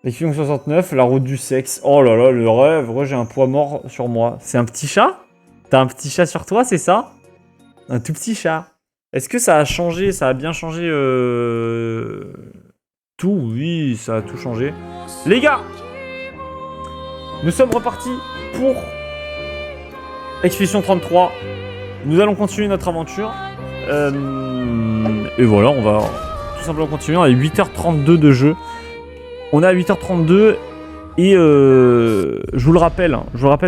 Expédition 69, la route du sexe. Oh là là, le rêve. Ouais, j'ai un poids mort sur moi. C'est un petit chat? T'as un petit chat sur toi, c'est ça? Un tout petit chat. Est-ce que ça a changé? Ça a bien changé tout? Oui, ça a tout changé. Les gars, nous sommes repartis pour Expédition 33. Nous allons continuer notre aventure. Et voilà, on va tout simplement continuer. On est à 8h32 de jeu. On est à 8h32 et je vous le rappelle,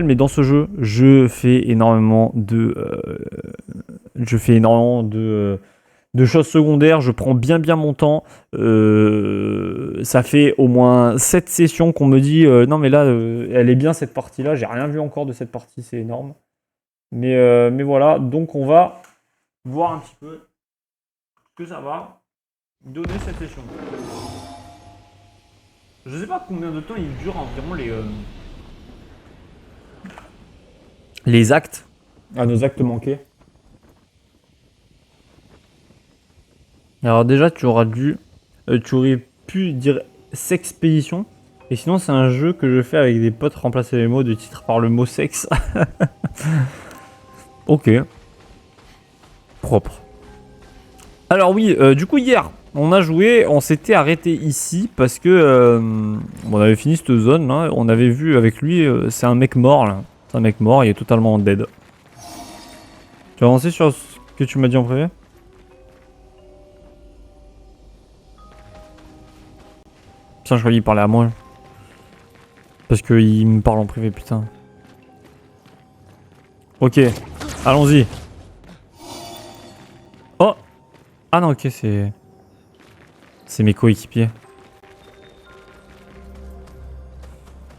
mais dans ce jeu, je fais énormément de choses secondaires. Je prends bien mon temps. Ça fait au moins 7 sessions qu'on me dit non mais là, elle est bien cette partie-là. J'ai rien vu encore de cette partie, c'est énorme. Mais voilà, donc on va voir un petit peu ce que ça va donner cette session. Je sais pas combien de temps il dure environ les actes. Ah, nos actes manqués. Alors déjà, tu aurais pu dire sexpédition. Et sinon, c'est un jeu que je fais avec des potes, remplacer les mots de titre par le mot sexe. Ok. Propre. Alors oui, du coup hier, on a joué, on s'était arrêté ici parce que on avait fini cette zone là, on avait vu avec lui, c'est un mec mort là. C'est un mec mort, il est totalement dead. Tu as avancé sur ce que tu m'as dit en privé? Putain, je croyais qu'il parlait à moi. Parce qu'il me parle en privé, putain. Ok, allons-y. Oh! Ah non, ok, c'est mes coéquipiers.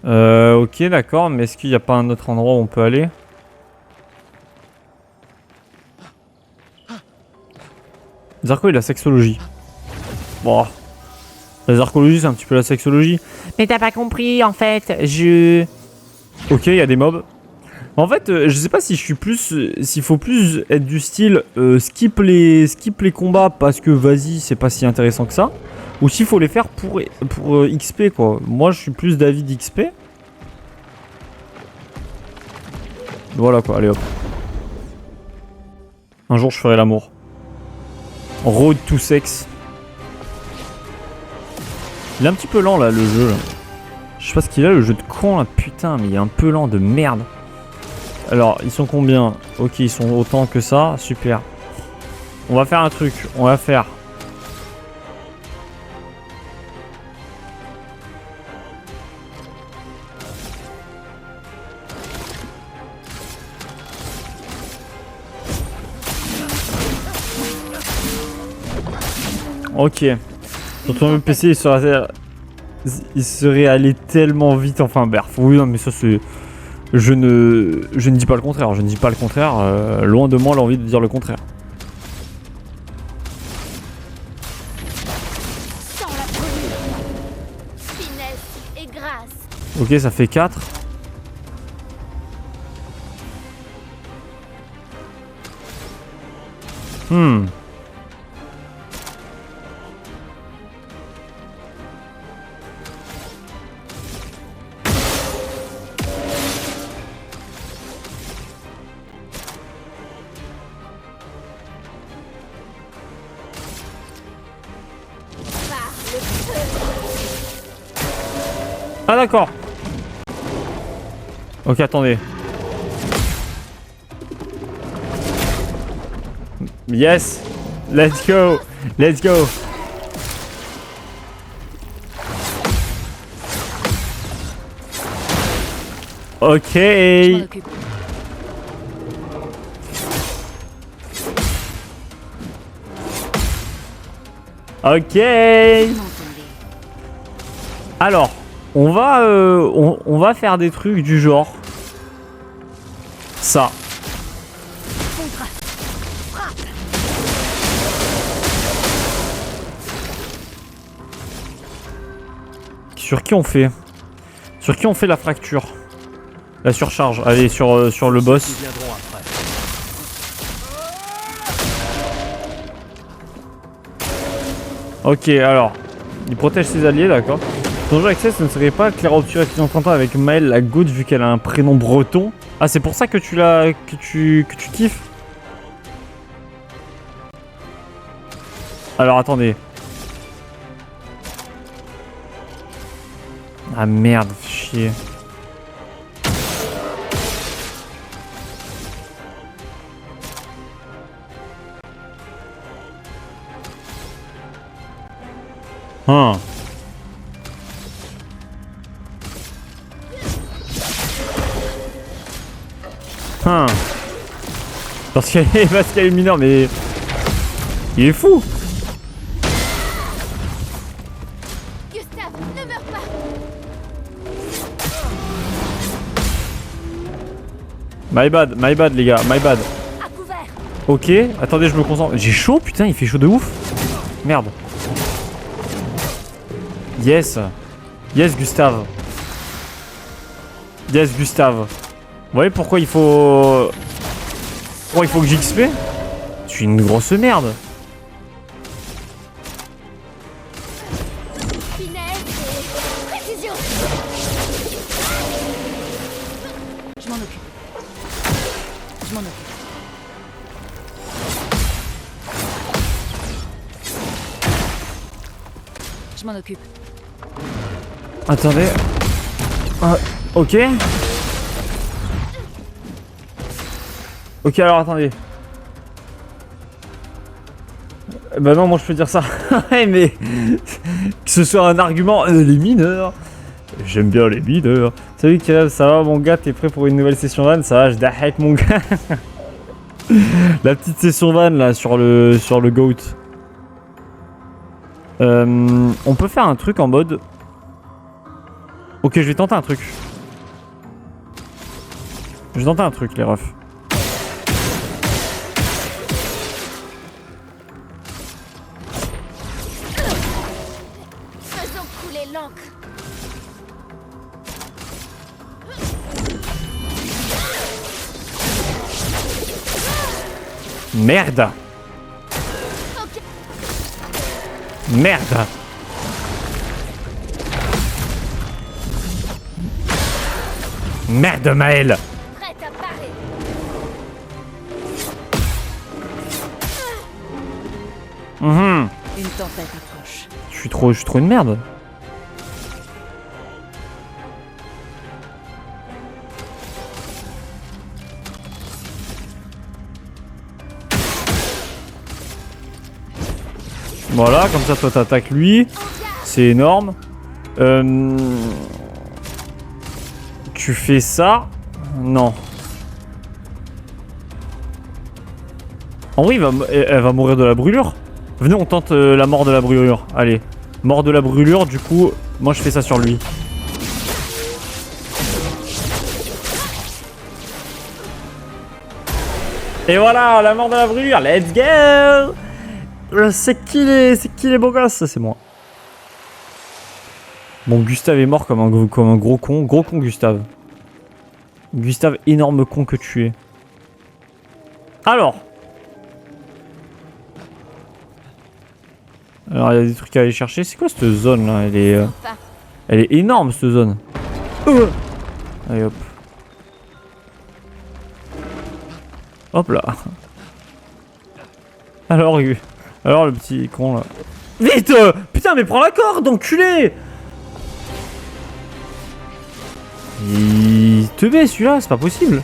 Ok, d'accord, mais est-ce qu'il n'y a pas un autre endroit où on peut aller? Zarko, il a sexologie. Bon. La zarkologie, c'est un petit peu la sexologie. Mais t'as pas compris, en fait, je... Ok, il y a des mobs. En fait, je sais pas si je suis plus... S'il faut plus être du style skip les combats parce que vas-y, c'est pas si intéressant que ça. Ou s'il faut les faire pour XP, quoi. Moi, je suis plus d'avis d'XP. Voilà, quoi. Allez, hop. Un jour, je ferai l'amour. Road to sex. Il est un petit peu lent, là, le jeu. Là. Je sais pas ce qu'il a, le jeu de con, là. Putain, mais il est un peu lent de merde. Alors, ils sont combien? Ok, ils sont autant que ça. Super. On va faire un truc. On va faire... Ok. Sur ton PC, il serait allé tellement vite. Enfin, bref. Oui, non, mais ça, c'est... Je ne dis pas le contraire. Je ne dis pas le contraire. Loin de moi l'envie de dire le contraire. Sans la brûlure. Finesse et grâce. Ok, ça fait 4. Ah d'accord. Ok, attendez. Yes. Let's go. Let's go. Ok. Ok. Alors, on va faire des trucs du genre ça. Sur qui on fait? Sur qui on fait la fracture? La surcharge. Allez, sur le boss. Ok, alors. Il protège ses alliés, d'accord. Ton jeu Access ne serait pas Claire Obscur qui s'entend avec Maëlle la Goutte vu qu'elle a un prénom breton. Ah, c'est pour ça que tu l'as. que tu kiffes? Alors attendez. Ah merde, chier. Hein. Hein. Parce qu'elle est mineure, mais... Il est fou. Gustave, ne meurs pas. My bad les gars, my bad. À couvert. Ok, attendez, je me concentre. J'ai chaud, putain, il fait chaud de ouf. Merde. Yes. Yes, Gustave. Yes, Gustave. Vous voyez pourquoi il faut... Pourquoi il faut que j'XP? Je suis une grosse merde. Finesse et précision. Je m'en occupe. Je m'en occupe. Je m'en occupe. Attendez. Ah, ok. Ok, alors attendez. Bah non, moi je peux dire ça. Ouais, mais que ce soit un argument, les mineurs. J'aime bien les mineurs. Salut Kirel, ça va mon gars, t'es prêt pour une nouvelle session van? Ça va, je d'ahek mon gars. La petite session van là sur le GOAT. On peut faire un truc en mode... Ok, je vais tenter un truc. Je vais tenter un truc les refs. Faisons couler l'encre. Merde. Merde. Merde Maëlle. Prête à parer. Une tempête approche. Je suis trop une merde. Voilà, comme ça toi t'attaques lui. C'est énorme. Tu fais ça. Non. En vrai, elle va mourir de la brûlure. Venez, on tente la mort de la brûlure. Allez, mort de la brûlure, du coup, moi je fais ça sur lui. Et voilà, la mort de la brûlure, let's go. C'est qui les beaux gosses? C'est moi. Bon, Gustave est mort comme un gros con. Gros con, Gustave. Gustave, énorme con que tu es. Alors, il y a des trucs à aller chercher. C'est quoi cette zone là? Elle est énorme cette zone. Allez hop. Hop là. Alors le petit con là. Vite! Putain, mais prends la corde, enculé! Il te met celui-là, c'est pas possible.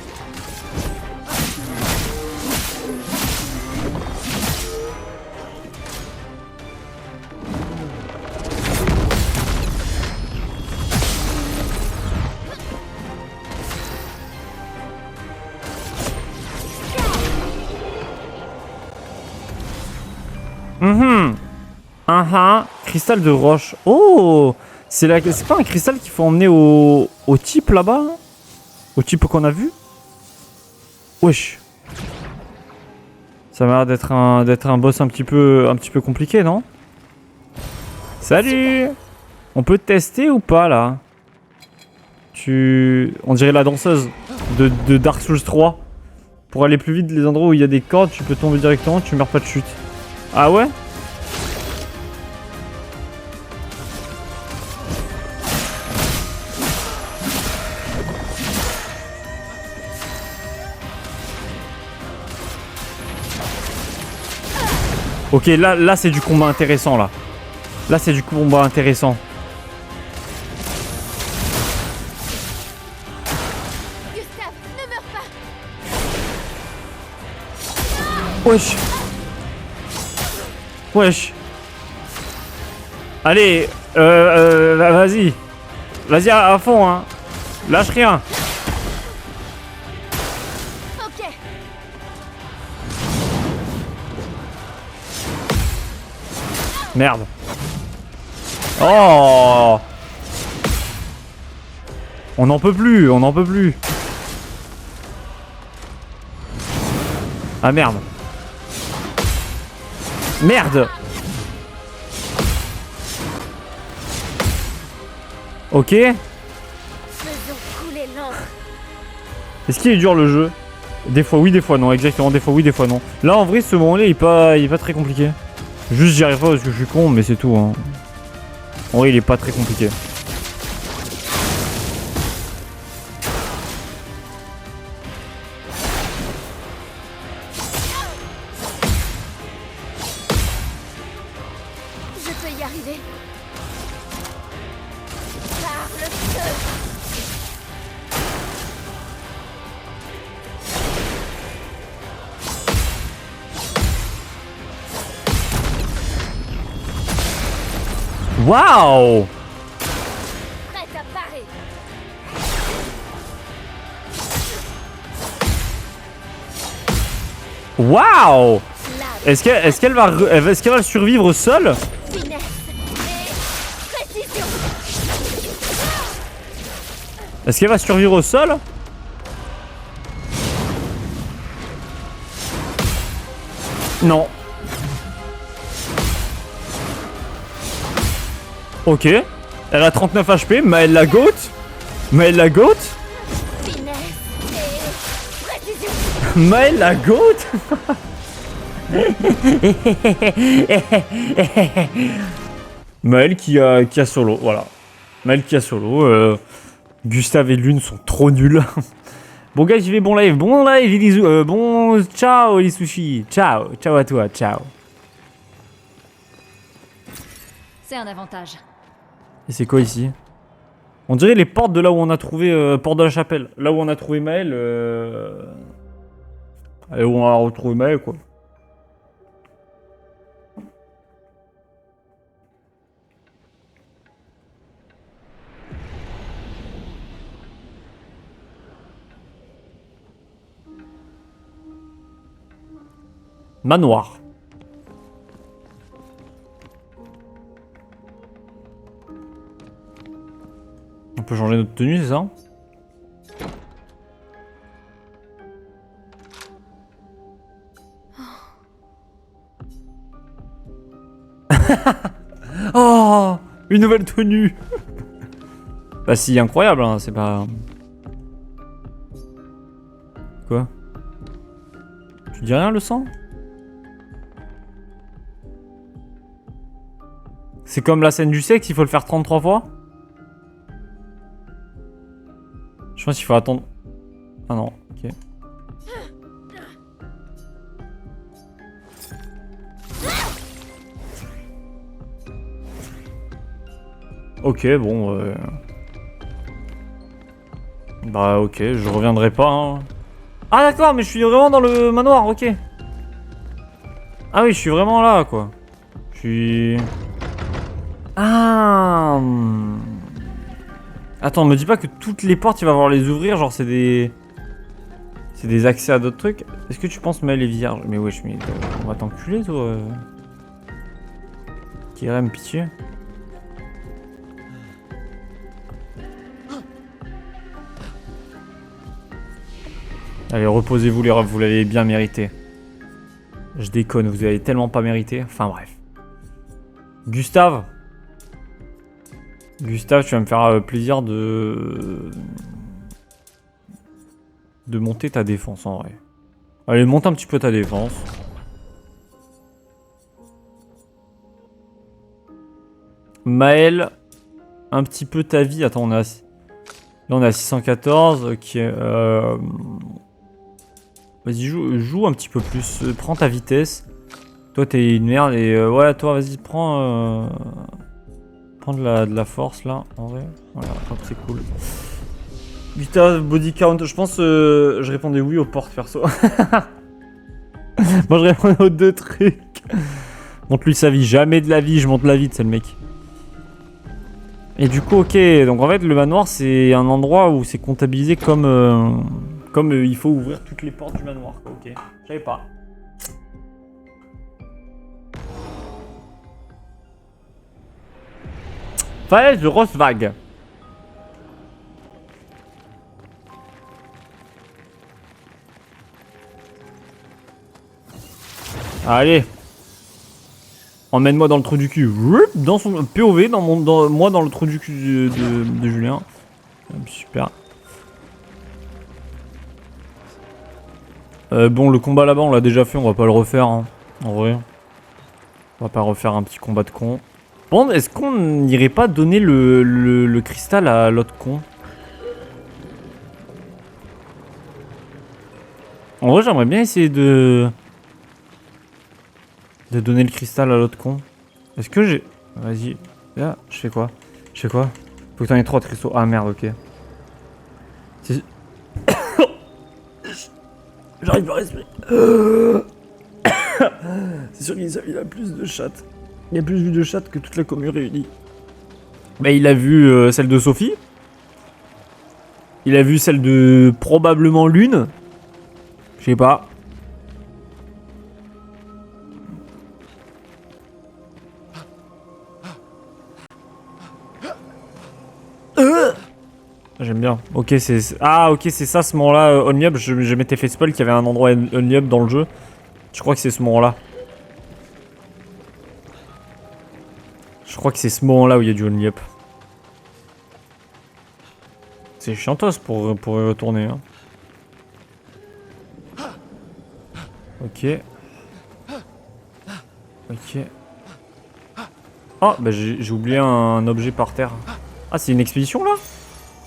Cristal de roche. Oh! C'est pas un cristal qu'il faut emmener au type là-bas? Au type qu'on a vu? Wesh. Ça m'a l'air d'être un boss un petit peu compliqué, non? Salut! On peut tester ou pas là? On dirait la danseuse de Dark Souls 3. Pour aller plus vite, les endroits où il y a des cordes, tu peux tomber directement, tu meurs pas de chute. Ah ouais? Ok, là c'est du combat intéressant, là. Là, c'est du combat intéressant. Gustave, ne meurs pas. Wesh. Wesh. Allez, vas-y. Vas-y à fond, hein. Lâche rien. Ok. Merde. Oh. On n'en peut plus, on n'en peut plus. Ah merde. Merde. Ok. Faisons couler l'encre. Est-ce qu'il est dur le jeu? Des fois oui, des fois non, exactement, des fois oui, des fois non. Là en vrai ce moment là il est pas très compliqué. Juste j'y arrive pas parce que je suis con mais c'est tout hein. En vrai il est pas très compliqué. Je peux y arriver. Par le feu. Waouh. Prête à parer. Waouh. Lave, Est-ce qu'elle va survivre seule? finesse et précision. Est-ce qu'elle va survivre au sol? Non. Ok. Elle a 39 HP, Maëlle la goat. Maëlle la goat. Finesse et précision. Maëlle la goat. Maëlle qui a solo, voilà. Maëlle qui a solo. Gustave et Lune sont trop nuls. Bon gars, j'y vais, bon live, bon ciao les sushis, ciao à toi, ciao. C'est un avantage. Et c'est quoi ici? On dirait les portes de là où on a trouvé, porte de la chapelle, là où on a trouvé Maëlle, et où on a retrouvé Maëlle quoi. Manoir. On peut changer notre tenue, c'est ça? Oh, une nouvelle tenue. Bah si, incroyable, hein, c'est pas... Quoi? Tu dis rien, le sang? C'est comme la scène du sexe, il faut le faire 33 fois? Je pense qu'il faut attendre... Ah non, ok. Ok, bon... Bah ok, je reviendrai pas. Hein. Ah d'accord, mais je suis vraiment dans le manoir, ok. Ah oui, je suis vraiment là, quoi. Je suis... Ah. Attends, me dis pas que toutes les portes, il va falloir les ouvrir, genre c'est des... C'est des accès à d'autres trucs. Est-ce que tu penses Maëlle est vierge? Mais wesh, mais on va t'enculer, toi. Kirem, pitié. Allez, reposez-vous les refs, vous l'avez bien mérité. Je déconne, vous avez tellement pas mérité. Enfin bref. Gustave. Gustave, tu vas me faire plaisir de monter ta défense en vrai. Allez, monte un petit peu ta défense. Maëlle, un petit peu ta vie. Attends, là on est à 614. Ok. Vas-y, joue un petit peu plus. Prends ta vitesse. Toi, t'es une merde et ouais, toi, vas-y, prends de la force là, en vrai. Voilà, je crois que c'est cool. Putain, body count, je pense je répondais oui aux portes perso. Moi, je répondais aux deux trucs. Montre-lui sa vie, jamais de la vie, je monte la vie de c'est le mec. Et du coup, ok, donc en fait, le manoir, c'est un endroit où c'est comptabilisé comme il faut ouvrir toutes les portes du manoir, quoi. Ok, je savais pas. Falaise de Rosvag. Allez. Emmène-moi dans le trou du cul. Dans son POV, moi dans le trou du cul de Julien. Super. Bon, le combat là-bas, on l'a déjà fait, on va pas le refaire. Hein. En vrai. On va pas refaire un petit combat de con. Bon, est-ce qu'on n'irait pas donner le cristal à l'autre con? En vrai, j'aimerais bien essayer de donner le cristal à l'autre con. Est-ce que j'ai... Vas-y. Là, je fais quoi? Faut que t'en aies 3 cristaux. Ah merde, ok. J'arrive pas à respirer. C'est sûr qu'il a plus de chattes. Il a plus vu de chattes que toute la commune réunie. Bah, il a vu celle de Sophie. Il a vu celle de probablement Lune. Je sais pas. J'aime bien. Ok, c'est... Ah, ok, c'est ça, ce moment-là, Only Up. Je m'étais fait spoil qu'il y avait un endroit Only Up dans le jeu. Je crois que c'est ce moment-là. Je crois que c'est ce moment-là où il y a du Only Up. C'est chiantos pour y retourner. Hein. Ok. Ok. Oh, bah j'ai oublié un objet par terre. Ah, c'est une expédition là?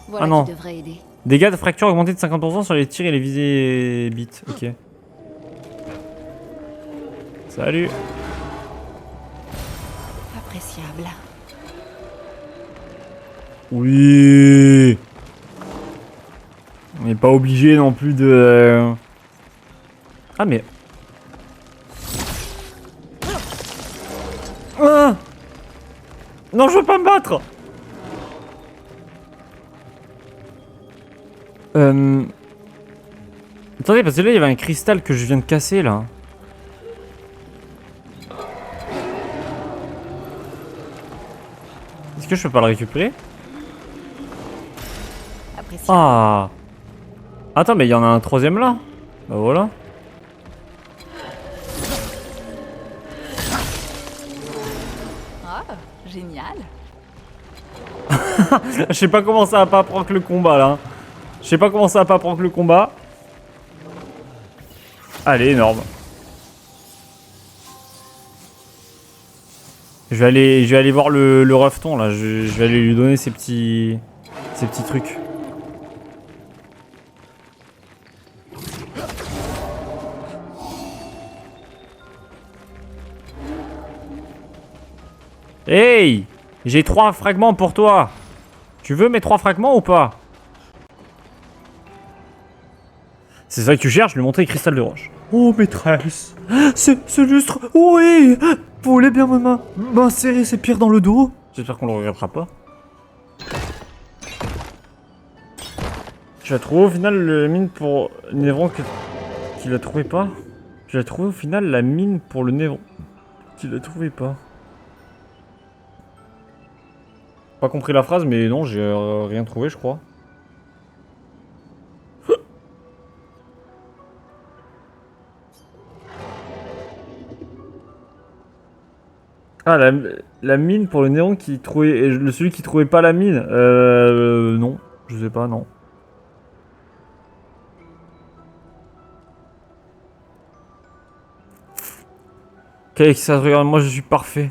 Voilà Ah non. qui devrait aider. Dégâts de fracture augmentés de 50% sur les tirs et les visées bits. Ok. Salut. Appréciable. Oui. On n'est pas obligé non plus de... Ah mais... Ah non, je veux pas me battre. Attendez, parce que là, il y avait un cristal que je viens de casser, là. Est-ce que je peux pas le récupérer? Appréciable. Ah. Attends, mais il y en a un troisième là. Bah voilà. Ah, génial. Je sais pas comment ça va pas prendre le combat là. Je sais pas comment ça va pas prendre le combat. Allez, énorme. Je vais aller voir le refton là. Je vais aller lui donner ces petits trucs. Hey! J'ai 3 fragments pour toi. Tu veux mes 3 fragments ou pas? C'est ça que tu cherches, lui montrer les cristals de roche. Oh maîtresse, c'est lustre, oui. Vous voulez bien m'insérer ces pierres dans le dos? J'espère qu'on le regrettera pas. Tu as trouvé au final le mine pour Névron qu'il a trouvé pas? Tu as trouvé au final la mine pour le Névron qu'il a trouvé pas? Pas compris la phrase, mais non, j'ai rien trouvé, je crois. Ah, la mine pour le néon qui trouvait... Et celui qui trouvait pas la mine. Non. Je sais pas, non. Ok, ça regarde, moi je suis parfait.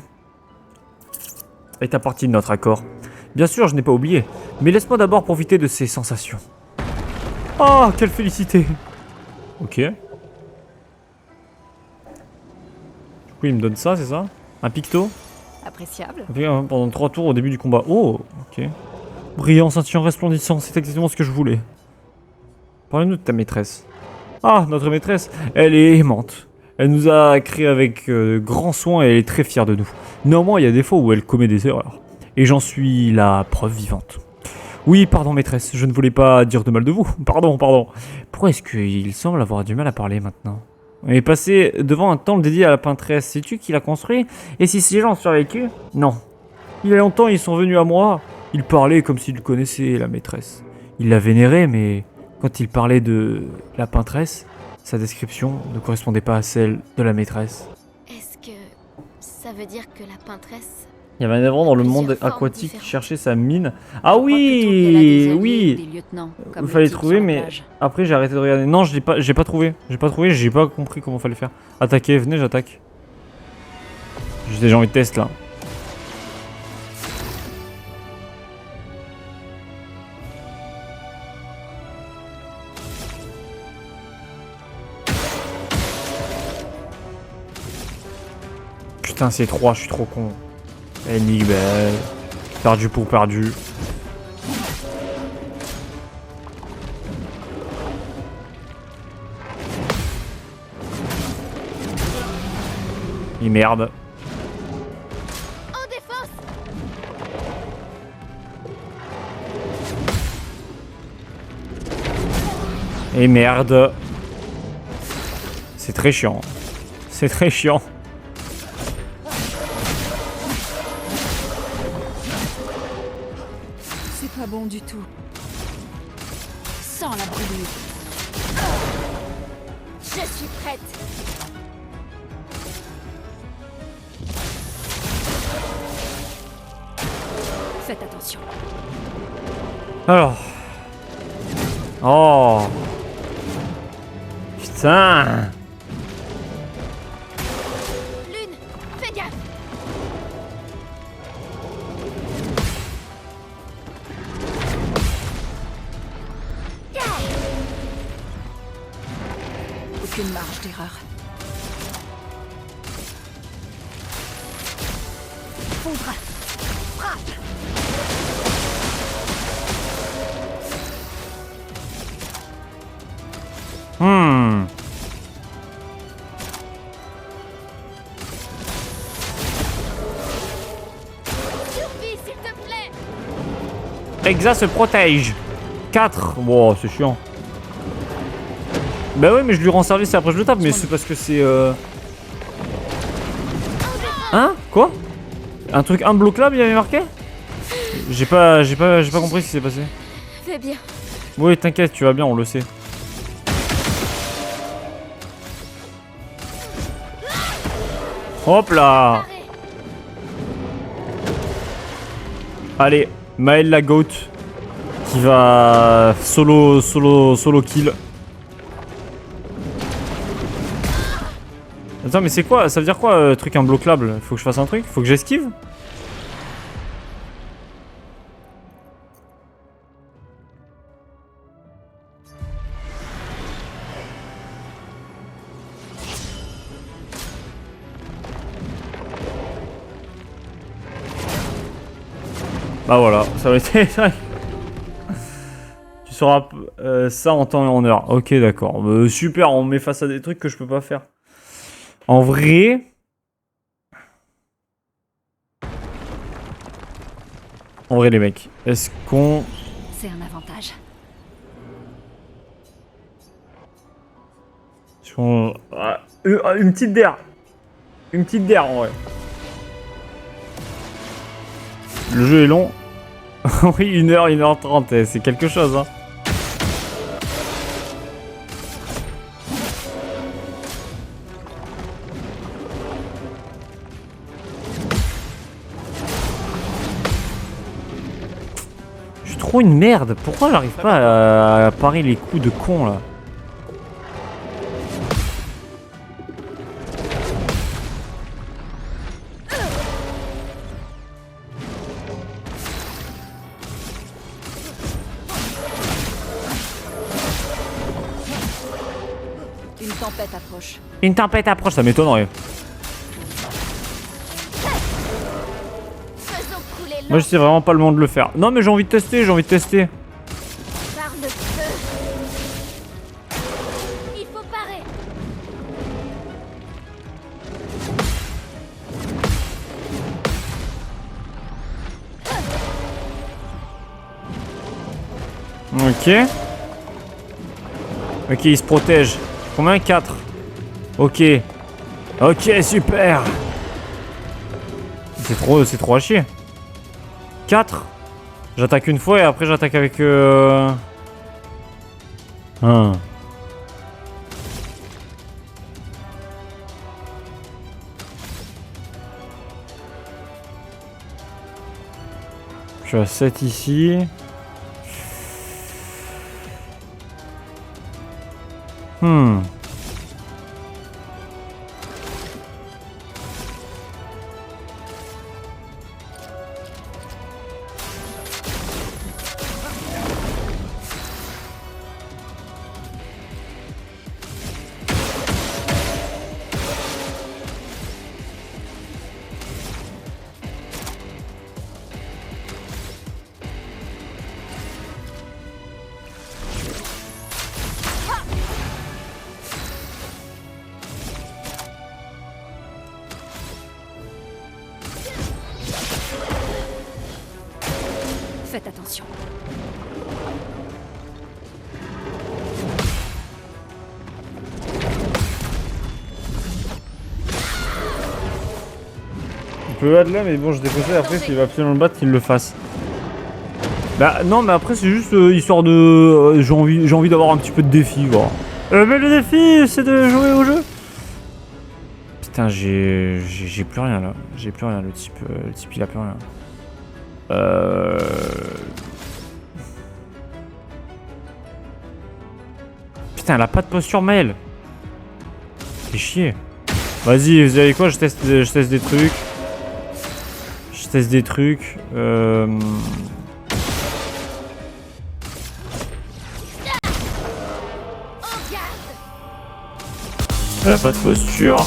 Est à partie de notre accord. Bien sûr, je n'ai pas oublié. Mais laisse-moi d'abord profiter de ces sensations. Oh, quelle félicité. Ok. coup, il me donne ça, c'est ça? Un picto? Appréciable. Ok, hein, pendant 3 tours au début du combat. Oh, ok. Brillant, scintillant, resplendissant, c'est exactement ce que je voulais. Parlez-nous de ta maîtresse. Ah, notre maîtresse, elle est aimante. Elle nous a créé avec grand soin et elle est très fière de nous. Néanmoins, il y a des fois où elle commet des erreurs. Et j'en suis la preuve vivante. Oui, pardon maîtresse, je ne voulais pas dire de mal de vous. Pardon, pardon. Pourquoi est-ce qu'il semble avoir du mal à parler maintenant? On est passé devant un temple dédié à la peintresse. Sais-tu qui l'a construit? Et si ces gens ont survécu? Non. Il y a longtemps, ils sont venus à moi. Ils parlaient comme s'ils connaissaient la maîtresse. Ils la vénéraient, mais quand ils parlaient de la peintresse, sa description ne correspondait pas à celle de la maîtresse. Est-ce que ça veut dire que la peintresse... Il y avait un événement dans le monde Plusieurs formes aquatique qui différentes. cherchait sa mine. Ah Je crois plutôt qu'elle a des oui, alliés ou oui. des lieutenants, comme Il le fallait type trouver, sur la mais plage. après j'ai arrêté de regarder. Non, j'ai pas trouvé. J'ai pas compris comment fallait faire. Attaquer, venez, j'attaque. J'ai déjà envie de test là. Putain, c'est 3, je suis trop con. Énigme, perdu pour perdu. Et merde. En défense! Et merde. C'est très chiant. C'est très chiant. C'est pas bon du tout. Sans la brûlure. Je suis prête! Faites attention. Alors. Oh. Putain. Lune, fais gaffe! Aucune marge d'erreur. Foudre. Frappe. Survie, s'il te plaît! Exa se protège. 4. Wow, c'est chiant. Bah ouais, mais je lui rends service et après je le tape, mais c'est parce que c'est Hein? Quoi? Un truc imbloquable, il y avait marqué? J'ai pas compris ce qui s'est passé. Fais bien. Oui, t'inquiète, tu vas bien, on le sait. Hop là! Arrête. Allez, Maël la goat qui va solo kill. Attends, mais c'est quoi? Ça veut dire quoi, truc imbloquable? Faut que je fasse un truc? Faut que j'esquive? Bah voilà, ça va être... Tu sauras ça en temps et en heure. Ok, d'accord. Super, on met face à des trucs que je peux pas faire. En vrai... En vrai, les mecs, est-ce qu'on... C'est un avantage. Une petite d'air. Une petite d'air, en vrai. Le jeu est long. Oui, 1h, 1h30, c'est quelque chose, hein. Je suis trop une merde. Pourquoi j'arrive pas à parer les coups de con, là? Une tempête approche. Une tempête approche, ça m'étonnerait. Moi, je sais vraiment pas le moment de le faire. Non, mais j'ai envie de tester, j'ai envie de tester. Par le feu. Il faut parer. Ok. Ok, il se protège. Combien? 4. Ok. Ok, super. C'est trop à chier. 4. J'attaque une fois et après j'attaque avec... Un. Je suis à 7 ici. Faites attention. Il peut battre là, mais bon, je déconseille après s'il va absolument le battre qu'il le fasse. Bah non, mais après c'est juste histoire de... j'ai envie d'avoir un petit peu de défi, voilà. Mais le défi, c'est de jouer au jeu. Putain, j'ai plus rien là. J'ai plus rien, le type il a plus rien. Putain, elle a pas de posture mail. Fais chier. Vas-y, vous savez quoi, je teste des trucs. Je teste des trucs. Elle a pas de posture.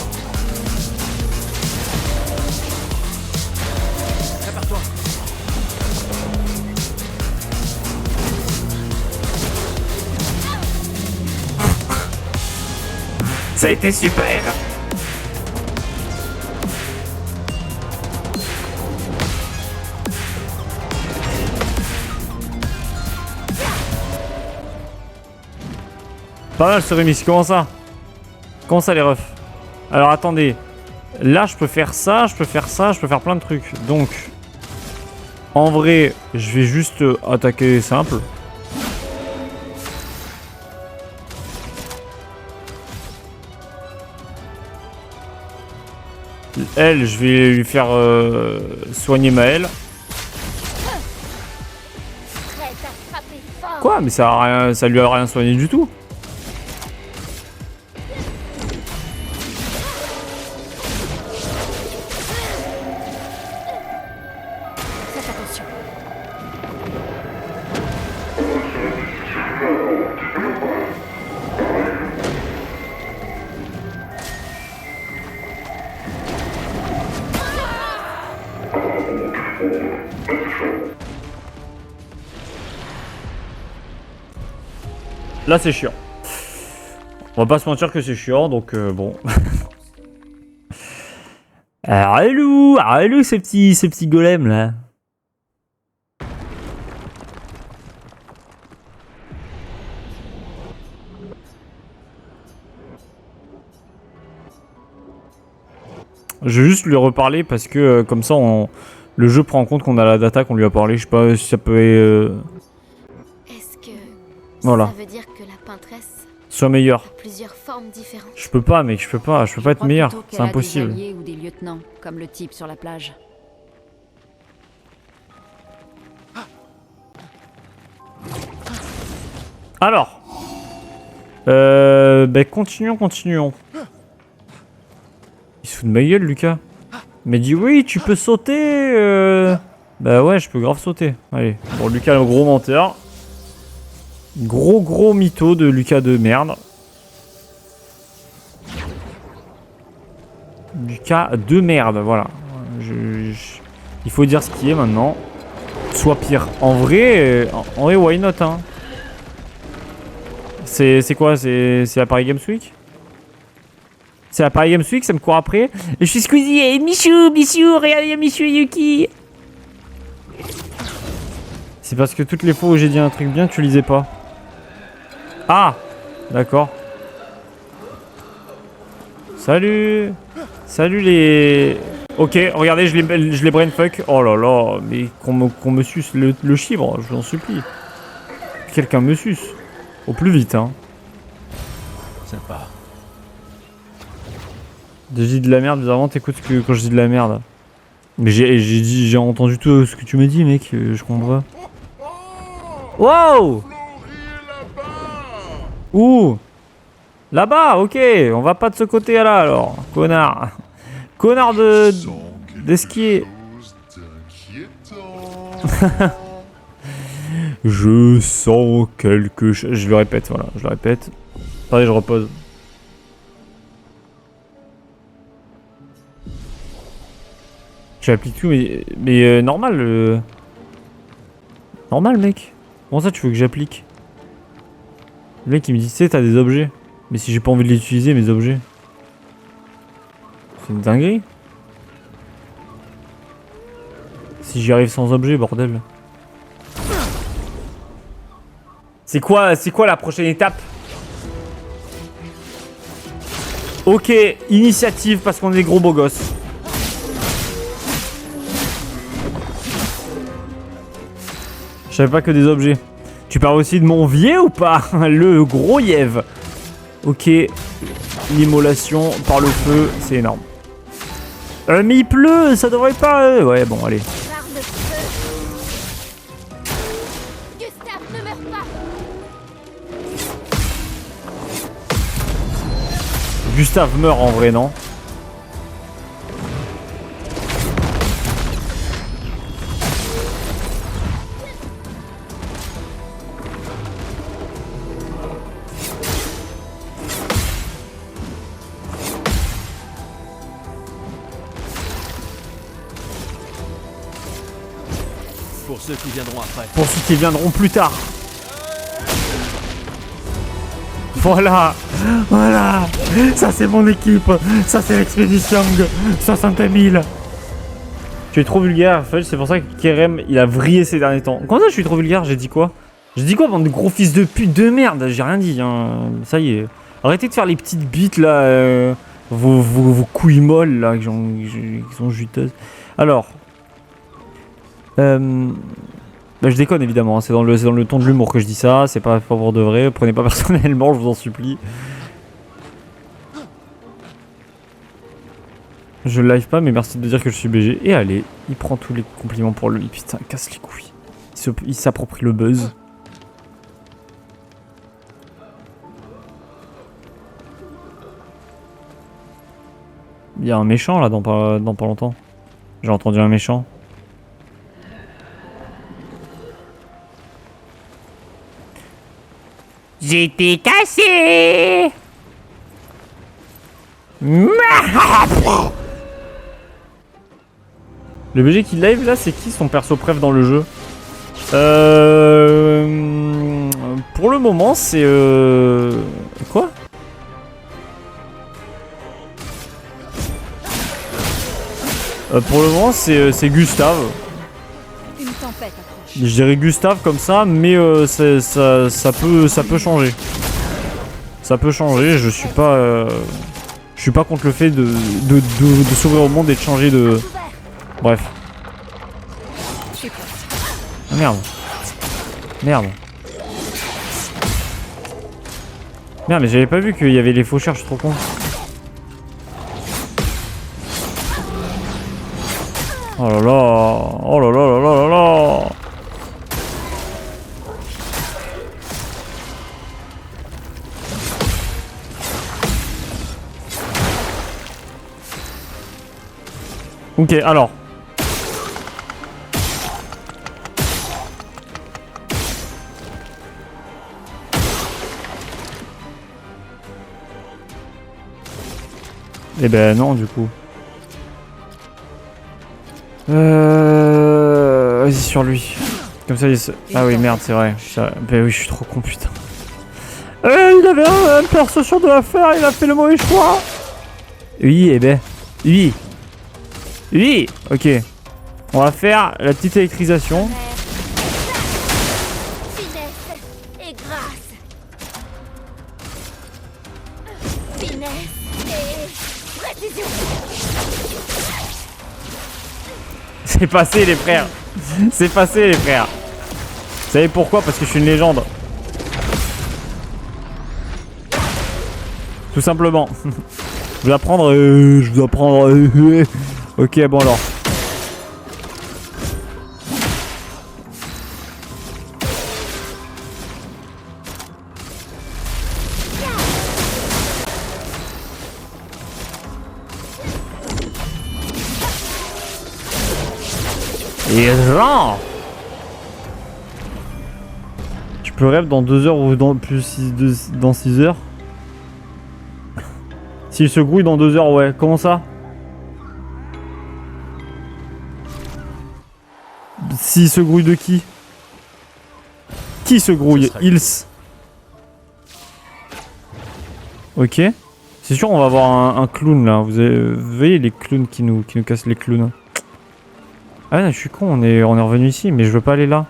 Ça a été super. Pas mal ce remise, comment ça? Comment ça les refs? Alors attendez, là je peux faire ça, je peux faire ça, je peux faire plein de trucs. Donc, en vrai, je vais juste attaquer simple. Elle, je vais lui faire soigner Maël. Prête à frapper fort. Quoi? Mais ça lui a rien soigné du tout. Faites attention. Là c'est chiant. On va pas se mentir que c'est chiant, donc bon. Allô ces petits golems là. Je vais juste lui reparler parce que comme ça le jeu prend en compte qu'on a la data qu'on lui a parlé. Je sais pas si ça peut... Est-ce que Voilà. ça veut dire que la peintresse soit meilleur. a plusieurs formes différentes? Je peux pas mec, je peux pas être meilleur, Plutôt c'est qu'elle a impossible. Des alliés ou des lieutenants, comme le type sur la plage. Alors, bah continuons. Il se fout de ma gueule, Lucas. Il m'a dit oui, tu peux sauter. Bah ouais, je peux grave sauter. Allez, bon, Lucas, le gros menteur. Gros mytho de Lucas de merde. Lucas de merde, voilà. Il faut dire ce qui est maintenant. soit pire. En vrai, why not, hein. C'est quoi? C'est la Paris Games Week? C'est la Paris Games Week, ça me court après. Je suis Squeezie et Michou, regardez, il y a Michou et Yuki. C'est parce que toutes les fois où j'ai dit un truc bien, tu lisais pas. Ah, d'accord. Salut. Salut les... Ok, regardez, je les brainfuck. Oh là là, mais qu'on me suce le chibre, je vous en supplie. Quelqu'un me suce. Au plus vite, hein. Sympa. Je dis de la merde, bizarrement t'écoutes quand je dis de la merde. Mais j'ai entendu tout ce que tu me dis, mec, je comprends. Wow! Où? Là-bas, ok, on va pas de ce côté-là alors, connard. Connard d'esquier. Je sens quelque chose. Je le répète, voilà, je le répète. Attendez, je repose. J'applique tout, mais normal. Normal, mec. Comment ça, tu veux que j'applique? Le mec, il me dit, tu sais, t'as des objets. Mais si j'ai pas envie de les utiliser, mes objets. C'est une dinguerie. Si j'y arrive sans objet, bordel. C'est quoi la prochaine étape? Ok, initiative parce qu'on est des gros beaux gosses. Je savais pas que des objets. Tu parles aussi de mon vieux ou pas? Le gros Yev. Ok. L'immolation par le feu, c'est énorme. Mais il pleut, ça devrait pas... Ouais, bon, allez. Barre de feu. Gustave, ne meurs pas. Gustave meurt en vrai, non? Pour ceux qui viendront après. Pour ceux qui viendront plus tard. Voilà. Voilà. Ça, c'est mon équipe. Ça, c'est l'expédition 60 000. Tu es trop vulgaire, Fudge. C'est pour ça que Kerem, il a vrillé ces derniers temps. Comment ça, je suis trop vulgaire? J'ai dit quoi? J'ai dit quoi, bande de gros fils de pute de merde? J'ai rien dit, hein. Ça y est. Arrêtez de faire les petites bites, là. Vos couilles molles, là, qui sont juteuses. Alors... Bah, je déconne évidemment, hein. C'est dans le ton de l'humour que je dis ça, c'est pas pour de vrai, prenez pas personnellement, je vous en supplie. Je live pas, mais merci de dire que je suis BG. Et allez, il prend tous les compliments pour lui, putain, casse les couilles. Il s'approprie le buzz. Il y a un méchant là dans pas longtemps. J'ai entendu un méchant. J'étais cassé. Le BG qui live là, c'est qui son perso préf dans le jeu? Pour le moment, c'est quoi? Pour le moment, c'est Gustave. Une tempête approche. Je dirais Gustave comme ça, mais ça peut changer. Ça peut changer. Je suis pas contre le fait de s'ouvrir au monde et de changer de. Bref. Je suis prête. Ah, merde. Merde. Merde, mais j'avais pas vu qu'il y avait les faucheurs, je suis trop con. Oh là là. Oh là là là là là là. Ok, alors. Eh ben non, du coup. vas-y sur lui. Comme ça, il se... Ah oui, merde, c'est vrai. Bah oui, je suis trop con, putain. Il avait un perso sûr de la faire, il a fait le mauvais choix. Oui, eh ben. Oui. Oui. Ok. On va faire la petite électrisation. Finesse et grâce. Finesse et précision. C'est passé, les frères. C'est passé, les frères. Vous savez pourquoi? Parce que je suis une légende. Tout simplement. Je dois prendre... Ok, bon alors. Et genre... Tu peux rêve dans 2 heures ou dans dans 6 heures? S'il se grouille dans 2 heures, ouais. Comment ça? S'il se grouille de qui? Qui se grouille? Ils. Ok. C'est sûr, on va avoir un clown là. Vous voyez les clowns qui nous cassent les clowns. Ah je suis con, on est revenu ici, mais je veux pas aller là.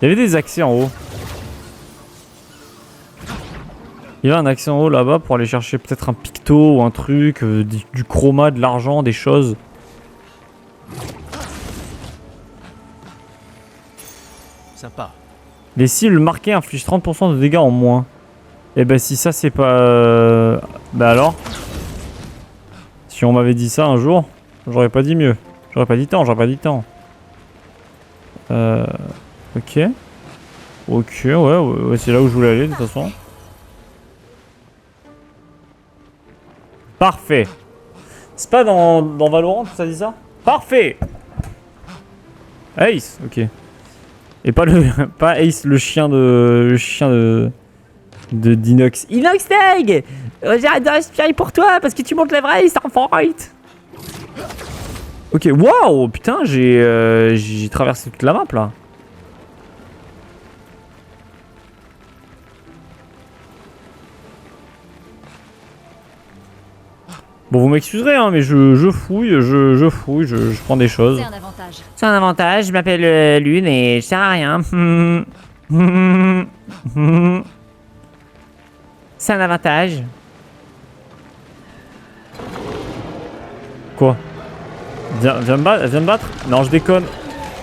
Il y avait des accès en haut. Il y a un accès en haut là-bas pour aller chercher peut-être un picto ou un truc, du chroma, de l'argent, des choses. Sympa. Les cibles marquées infligent 30% de dégâts en moins. Et ben si ça c'est pas... Bah alors? Si on m'avait dit ça un jour, j'aurais pas dit mieux. J'aurais pas dit tant, Ok. Ok, ouais, c'est là où je voulais aller de toute façon. Parfait. C'est pas dans Valorant que ça dit ça? Parfait. Ace, ok. Et pas pas Ace, le chien de d'Inox. Inox Tag! J'ai inspiré pour toi parce que tu montes la vraie Starfight. Ok, waouh, putain, j'ai traversé toute la map là. Bon, vous m'excuserez, hein, mais je fouille, je fouille, je prends des choses. C'est un avantage. C'est un avantage, je m'appelle Lune et je sers à rien. C'est un avantage. Quoi? Viens me battre? Non, je déconne.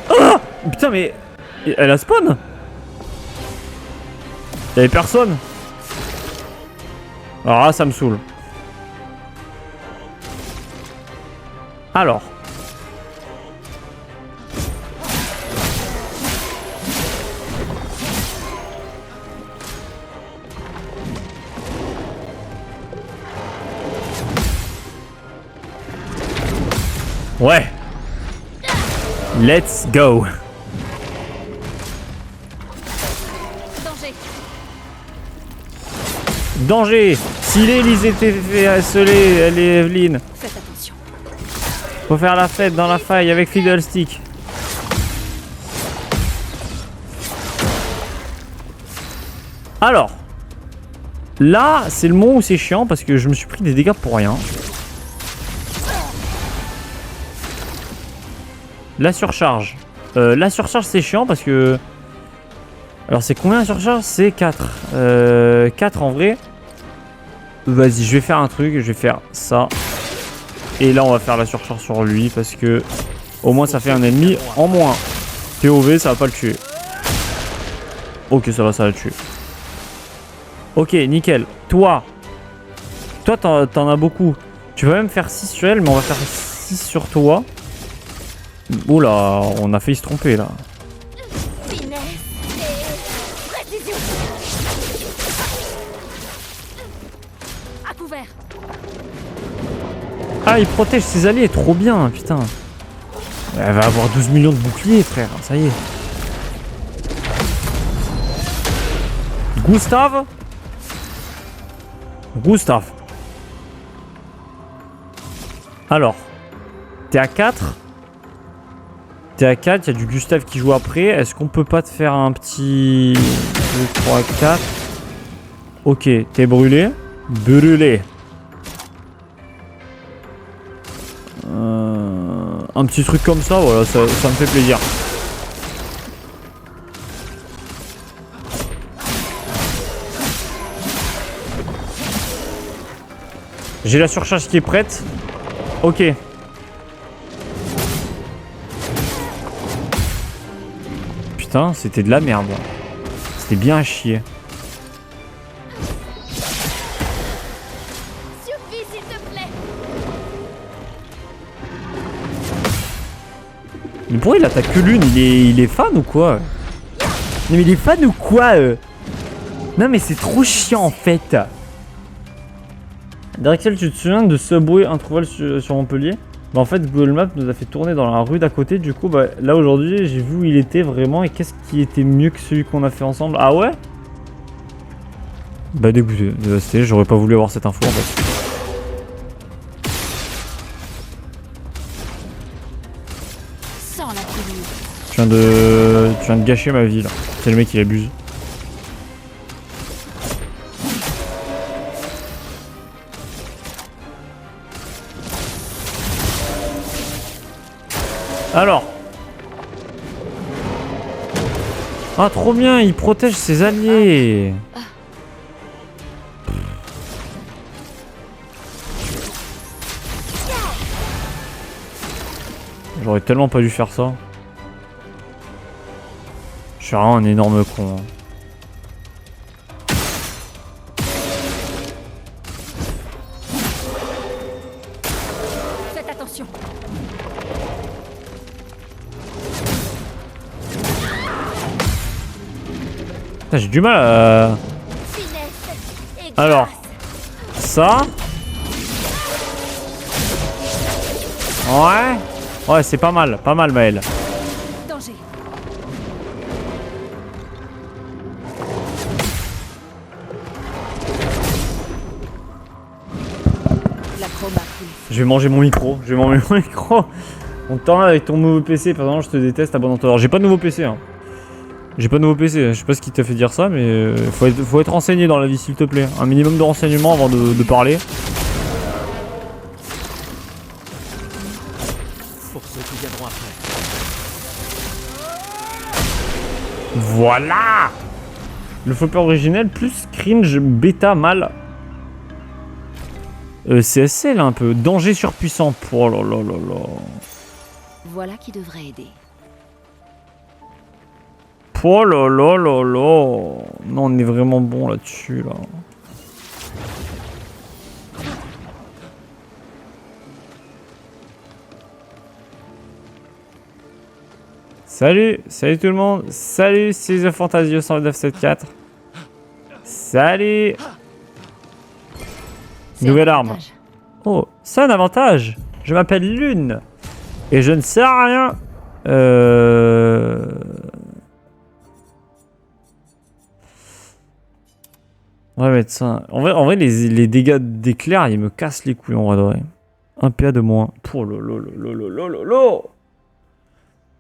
Oh putain, mais... Elle a spawn? Y'avait personne? Alors là, ça me saoule. Alors. Ouais. Let's go. Danger. Danger. Si l'Élise était fait sceller, elle est Evelyne. Faites attention. Faut faire la fête dans la faille avec Fiddlestick. Alors. Là, c'est le moment où c'est chiant parce que je me suis pris des dégâts pour rien. La surcharge. La surcharge, c'est chiant parce que... Alors, c'est combien la surcharge? C'est 4. 4 en vrai. Vas-y, je vais faire un truc. Je vais faire ça. Et là, on va faire la surcharge sur lui parce que... Au moins, ça fait un ennemi en moins. POV, ça va pas le tuer. Ok, ça va le tuer. Ok, nickel. Toi, t'en as beaucoup. Tu vas même faire 6 sur elle, mais on va faire 6 sur toi. Oula, on a failli se tromper là. Finesse et précision. À couvert. Ah, il protège ses alliés, trop bien, putain. Elle va avoir 12 millions de boucliers, frère, ça y est. Gustave. Alors, t'es à 4. était à 4, il y a du Gustave qui joue après. Est-ce qu'on peut pas te faire un petit 2, 3, 4? Ok, t'es brûlé. Brûlé. Un petit truc comme ça, voilà, ça me fait plaisir. J'ai la surcharge qui est prête. Ok. Putain, c'était de la merde. C'était bien à chier. Survie, s'il te plaît. Mais pourquoi il attaque que l'une? Il est fan ou quoi? Non mais il est fan ou quoi Non mais c'est trop chiant en fait. Drexel, tu te souviens de Subway introuvable sur Montpellier? Bah en fait Google Maps nous a fait tourner dans la rue d'à côté, du coup bah là aujourd'hui j'ai vu où il était vraiment et qu'est-ce qui était mieux que celui qu'on a fait ensemble. Ah ouais? Bah dégoûté, dévasté, j'aurais pas voulu avoir cette info en fait. Sans la tenue. Tu viens de gâcher ma vie là. C'est le mec qui abuse. Alors. Ah trop bien, il protège ses alliés. J'aurais tellement pas dû faire ça. Je suis vraiment un énorme con. Faites attention. Putain, j'ai du mal à... Finesse et Alors. Ça. Ouais. Ouais, c'est pas mal Maël. Danger. La chroma coule. Je vais manger mon micro. On t'en avec ton nouveau PC. Par exemple, je te déteste, abandonne-toi. J'ai pas de nouveau PC. Hein. J'ai pas de nouveau PC. Je sais pas ce qui t'a fait dire ça, mais faut être renseigné dans la vie, s'il te plaît. Un minimum de renseignements avant de parler. Pour ceux qui viendront après. Voilà. Le flopper originel plus cringe bêta mal. CSC là un peu. Danger surpuissant. Oh là là là là. Voilà qui devrait aider. Oh là là là là. Non, on est vraiment bon là-dessus là. Salut tout le monde. Salut, c'est The Fantasio 10974. Salut. C'est Nouvelle un arme. avantage. Oh, c'est un avantage. Je m'appelle Lune. Et je ne sais rien. On va mettre ça. En vrai les dégâts d'éclair, ils me cassent les couilles en vrai de vrai. Un PA de moins. Oh lolo.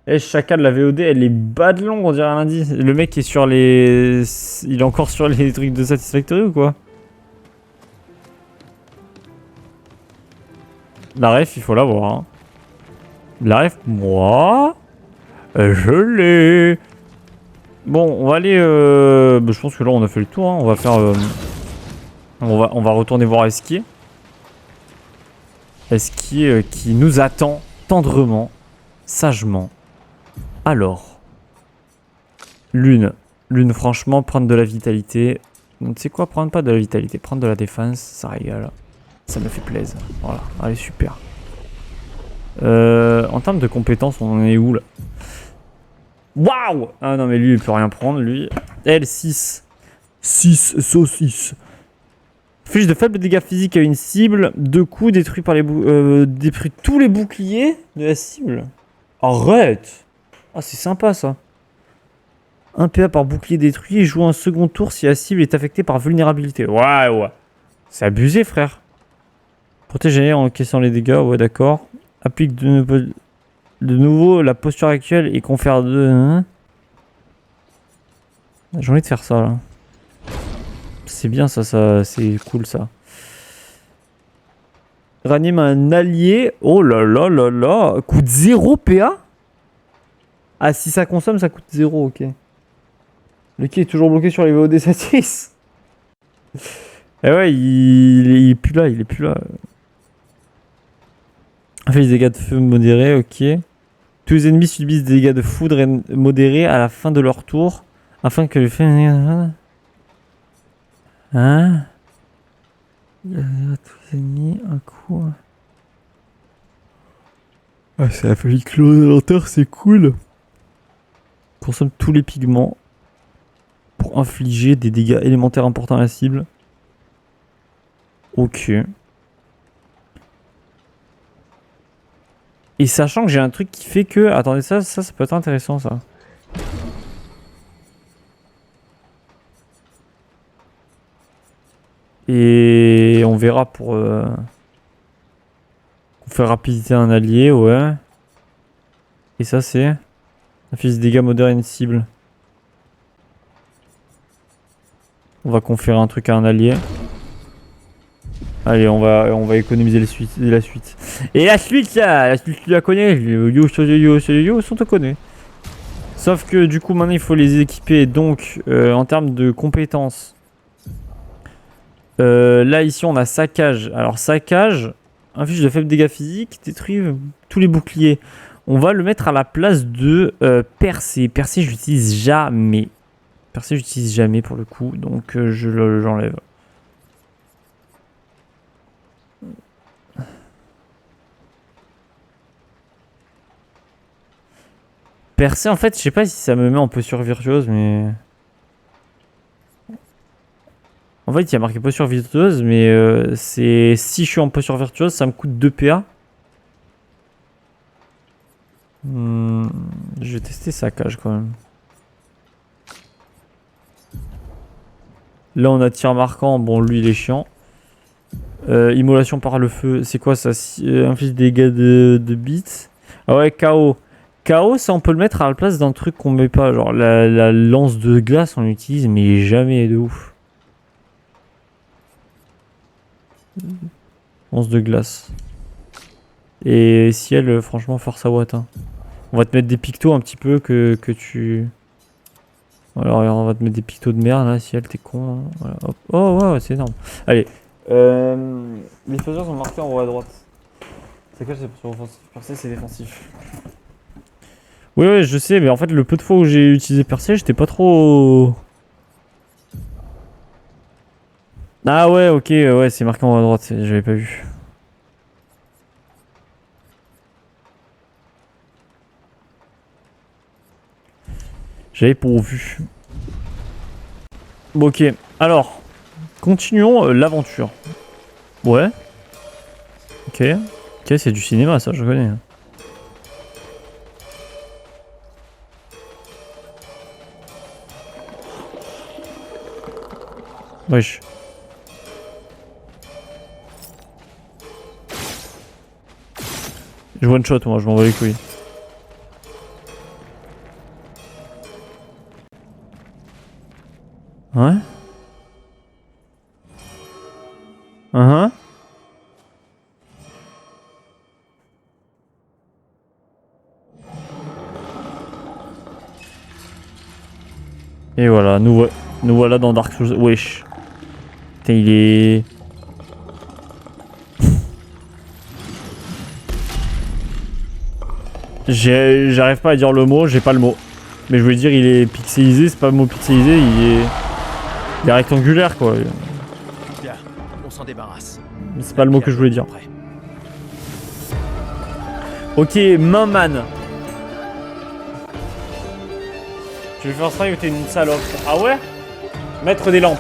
Eh, Chaka de la VOD, elle est bad longue, on dirait un lundi. Le mec est sur les... Il est encore sur les trucs de Satisfactory ou quoi? La ref, il faut l'avoir. Hein. La ref, moi... je l'ai. Bon, on va aller... je pense que là, on a fait le tour. Hein. On va faire... on va retourner voir Esquier. Esquier qui nous attend tendrement, sagement. Alors, Lune, franchement, prendre de la vitalité. Tu sais quoi, prendre pas de la vitalité, prendre de la défense, ça régale. Ça me fait plaisir. Voilà, allez, super. En termes de compétences, on en est où là? Waouh! Ah non, mais lui, il peut rien prendre, lui. L6. 6 saucisses. Fiche de faible dégâts physiques à une cible. 2 coups détruit par les détruit tous les boucliers de la cible. Arrête! Ah, c'est sympa ça. 1 PA par bouclier détruit et joue un second tour si la cible est affectée par vulnérabilité. Ouais. C'est abusé, frère. Protéger en encaissant les dégâts, ouais, d'accord. Applique De nouveau, la posture actuelle est confère de... Hein. J'ai envie de faire ça, là. C'est bien, ça c'est cool, ça. Ranime un allié. Oh là là là là. Coûte 0 PA? Ah, si ça consomme, ça coûte 0, ok. Le qui est toujours bloqué sur les VOD Satis. Eh ouais, il est plus là, il est plus là. Fait des dégâts de feu modérés, ok. Tous les ennemis subissent des dégâts de foudre modérés à la fin de leur tour, afin que le fait... Hein? Tous les ennemis, un coup... Ah, c'est la folie close alentour, c'est cool. Consomme tous les pigments pour infliger des dégâts élémentaires importants à la cible. Ok. Et sachant que j'ai un truc qui fait que... Attendez, ça peut être intéressant, ça. Et on verra pour... On fait rapidité à un allié, ouais. Et ça, c'est... Inflige des dégâts modérés à une cible. On va conférer un truc à un allié. Allez, on va économiser la suite. Et la suite, là, la suite, tu la connais. Yo, on te connaît. Sauf que du coup, maintenant, il faut les équiper. Donc, en termes de compétences, là, ici, on a saccage. Alors, saccage, inflige de faibles dégâts physiques, détruit tous les boucliers. On va le mettre à la place de percer. Percer, j'utilise jamais. Percer, j'utilise jamais pour le coup. Donc, j'enlève. Percer, en fait, je sais pas si ça me met en posture virtuose, mais... En fait, il y a marqué posture virtuose, mais c'est... Si je suis en posture virtuose, ça me coûte 2 PA. Je vais tester saccage quand même. Là, on a tir marquant. Bon, lui, il est chiant. Immolation par le feu. C'est quoi ça? Inflige des dégâts de bits. Ah ouais, KO. KO, ça, on peut le mettre à la place d'un truc qu'on met pas. Genre, la lance de glace, on l'utilise, mais jamais de ouf. Lance de glace. Et ciel, franchement, force à Watt. Hein. On va te mettre des pictos un petit peu que tu... Alors, on va te mettre des pictos de merde, là, ciel, t'es con. Hein. Voilà, hop. Oh, ouais, c'est énorme. Allez. Les exploseurs sont marqués en haut à droite. C'est quoi, c'est offensif? Percer, c'est défensif. Oui, ouais, je sais, mais en fait, le peu de fois où j'ai utilisé percer, j'étais pas trop... Ah ouais, ok, ouais, c'est marqué en haut à droite, j'avais pas vu. J'avais pourvu. Bon, ok, alors, continuons l'aventure. Ouais. Ok. Ok, c'est du cinéma, ça, je connais. Wesh. Je one shot, moi, je m'en bats les couilles. Ouais. Et voilà, nous voilà dans Dark Souls. Wesh. Putain, il est... J'arrive pas à dire le mot, j'ai pas le mot. Mais je voulais dire, il est pixelisé, c'est pas le mot pixelisé, il est rectangulaire quoi. Bien, on s'en débarrasse. Mais c'est pas le mot que je voulais dire. Ok, main man. Tu veux faire ça ou t'es une salope? Ah ouais? Mettre des lampes.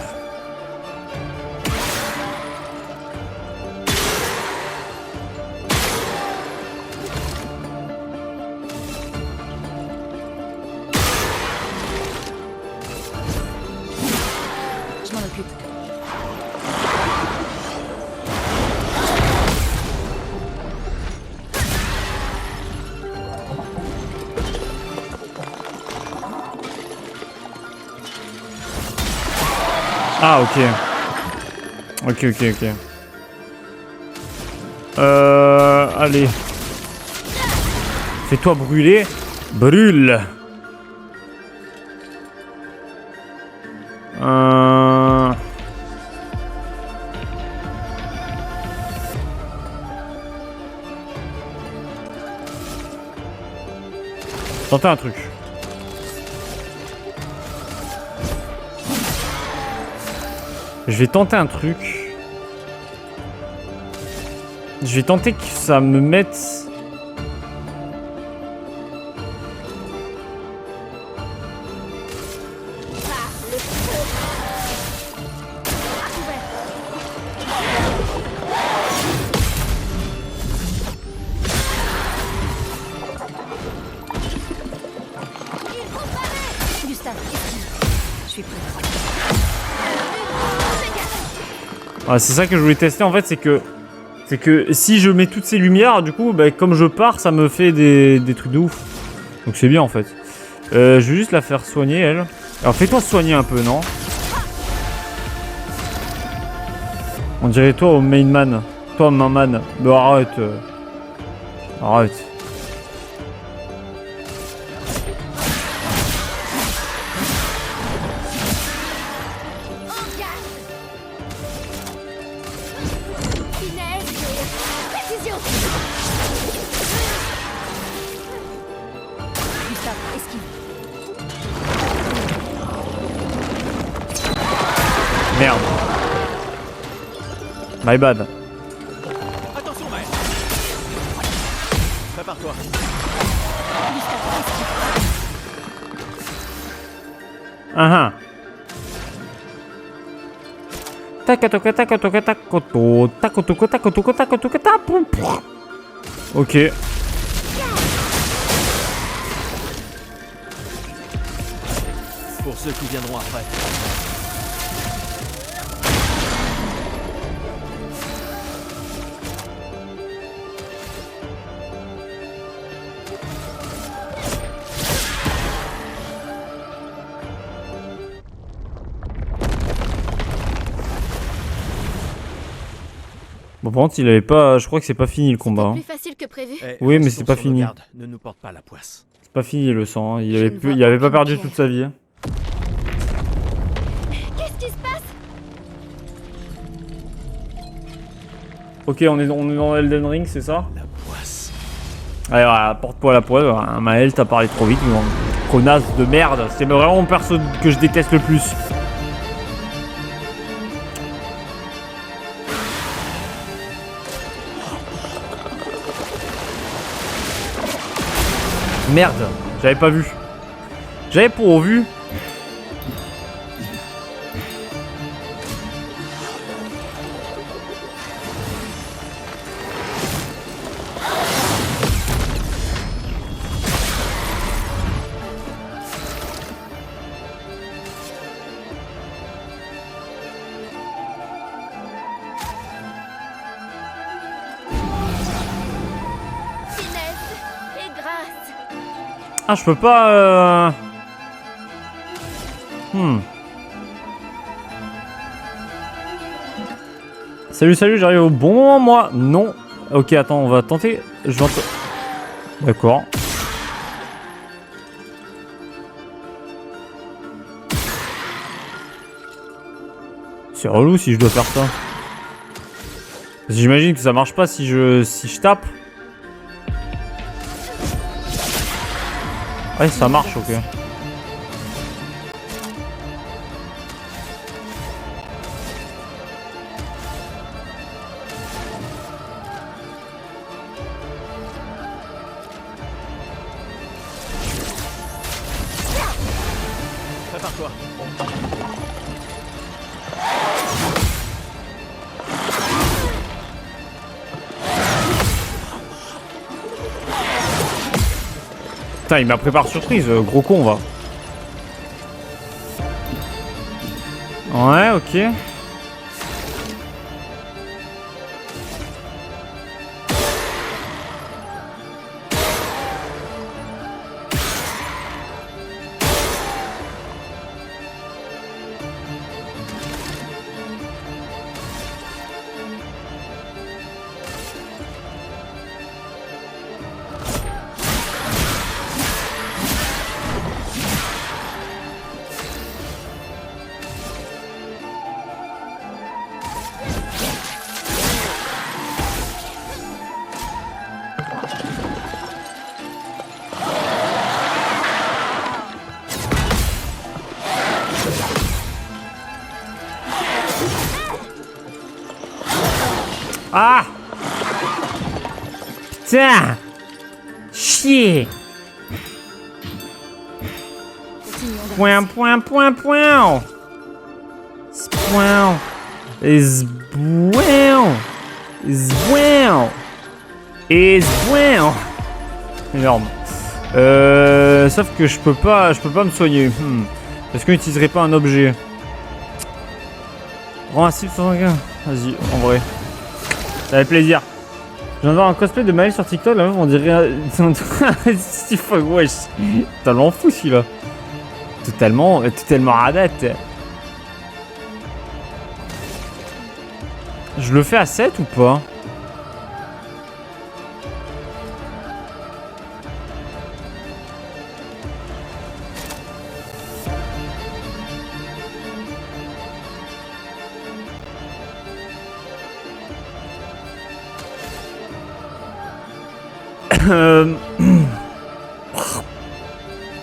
Je m'en occupe. Ah, ok. Ok, ok, ok. Allez. Fais-toi brûler. Brûle. Tenter un truc. Je vais tenter un truc. Je vais tenter que ça me mette... Gustave, je suis prête. Ah, c'est ça que je voulais tester en fait, c'est que si je mets toutes ces lumières, du coup, bah, comme je pars, ça me fait des trucs de ouf. Donc c'est bien en fait. Je vais juste la faire soigner elle. Alors fais-toi soigner un peu, non? On dirait toi au main man. Toi main man. Mais arrête. Arrête. Gustave, esquive. Merde. My bad. Attention, Maël. Prépare-toi. Ah ah. Takatoka takatoka takoto takotoko takotoko takotoka tapou. Ok. Pour ceux qui viendront après. Bon, par contre, il avait pas. Je crois que c'est pas fini le combat. Hein. Plus facile que prévu. Eh, Oui, mais restons c'est pas sur nos fini. gardes, ne nous porte pas la poisse. C'est pas fini le sang. Hein. Il Je avait, ne plus... vois il avait pas aucune perdu pierre. toute sa vie. Hein. Qu'est-ce qui se passe? Ok, on est dans Elden Ring, c'est ça? La poisse. Allez, voilà, porte-toi la poêle. Hein, Maël, t'as parlé trop vite. Connasse de merde. C'est vraiment mon perso que je déteste le plus. Merde, j'avais pas vu. J'avais pourvu. Finesse et grâce. Ah, je peux pas. Salut, salut, j'arrive au bon moment, moi. Non. Ok, attends, on va tenter. Je vais D'accord. C'est relou si je dois faire ça. Parce que j'imagine que ça marche pas si je tape. Ouais, ça marche, ok. Prépare-toi. Putain, il m'a pris par surprise, gros con, va. Ouais, ok. Ah! Putain! Chier! Continuons d'avancer. Point, point, point, point! Point! Zbouin! Zbouin! Et zbouin! Énorme. Sauf que je peux pas me soigner. Est-ce qu'on n'utiliserait pas un objet? Rends un cible sur un gars. Vas-y, en vrai. Ça fait plaisir. Je viens de voir un cosplay de Maël sur TikTok, la meuf on dirait... Steve Fogg, wesh. Totalement fou celui-là. Totalement radette. Je le fais à 7 ou pas?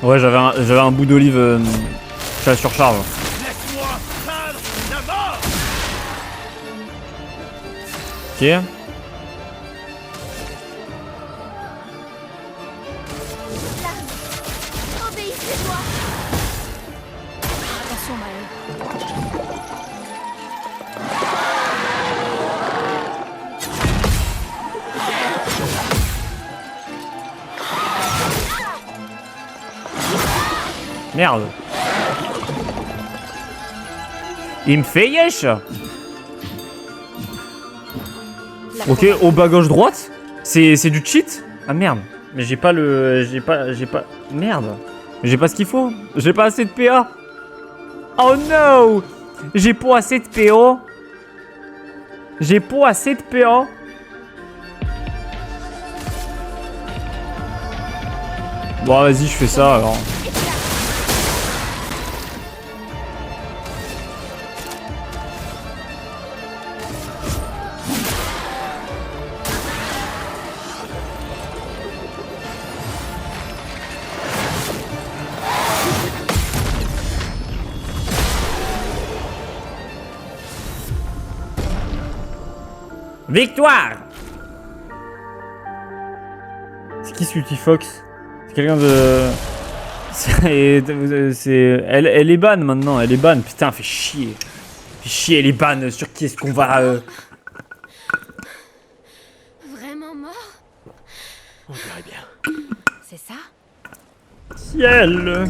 Ouais, j'avais un bout d'olive je la surcharge. Laisse-moi peindre la mort. Ok. Obéissez-moi. Attention, Maël. Merde. Il me fait yesh. Ok, au bas gauche droite. C'est du cheat. Ah merde. Mais j'ai pas le... J'ai pas... Merde. J'ai pas ce qu'il faut. J'ai pas assez de PA. Oh no. J'ai pas assez de PO. J'ai pas assez de PO. Bon, vas-y, je fais ça alors. Victoire. C'est qui Sweetie Fox? C'est quelqu'un de... Elle est ban maintenant, elle est ban. Putain, fait chier. Fait chier, elle est ban. Sur qui est-ce qu'on va... Vraiment mort? On dirait bien. C'est ça? Ciel.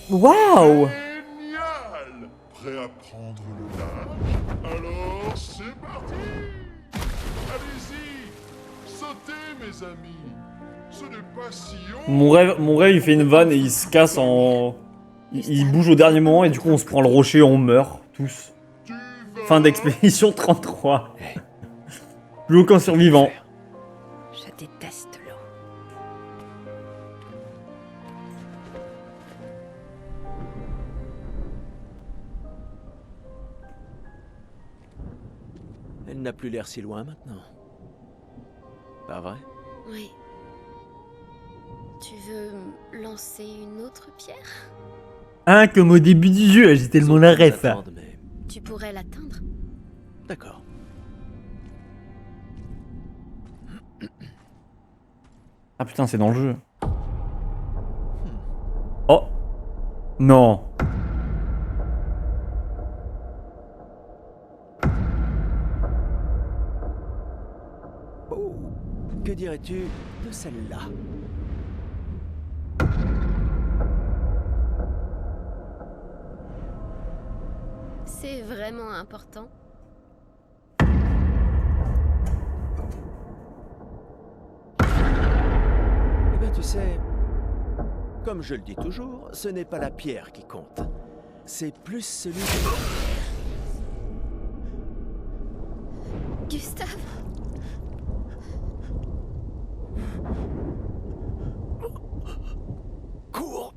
Waouh. Génial! Prêt à prendre le large? Alors c'est parti! Allez-y! Sautez mes amis! Ce n'est pas si haut! Mon rêve, il fait une vanne et il se casse en... Il bouge au dernier moment et du coup on se prend le rocher et on meurt, tous. Tu vas... Fin d'expédition 33. Plus aucun survivant. Je déteste l'eau. Elle n'a plus l'air si loin maintenant. Pas vrai? Oui. Tu veux lancer une autre pierre? Hein, comme au début du jeu, j'ai tellement la Ils ref. attendent, mais... Tu pourrais l'atteindre? D'accord. Ah putain, c'est dans le jeu. Oh. Non. Oh, que dirais-tu de celle-là? C'est vraiment important. Eh bien, tu sais, comme je le dis toujours, ce n'est pas la pierre qui compte. C'est plus celui Gustave? court.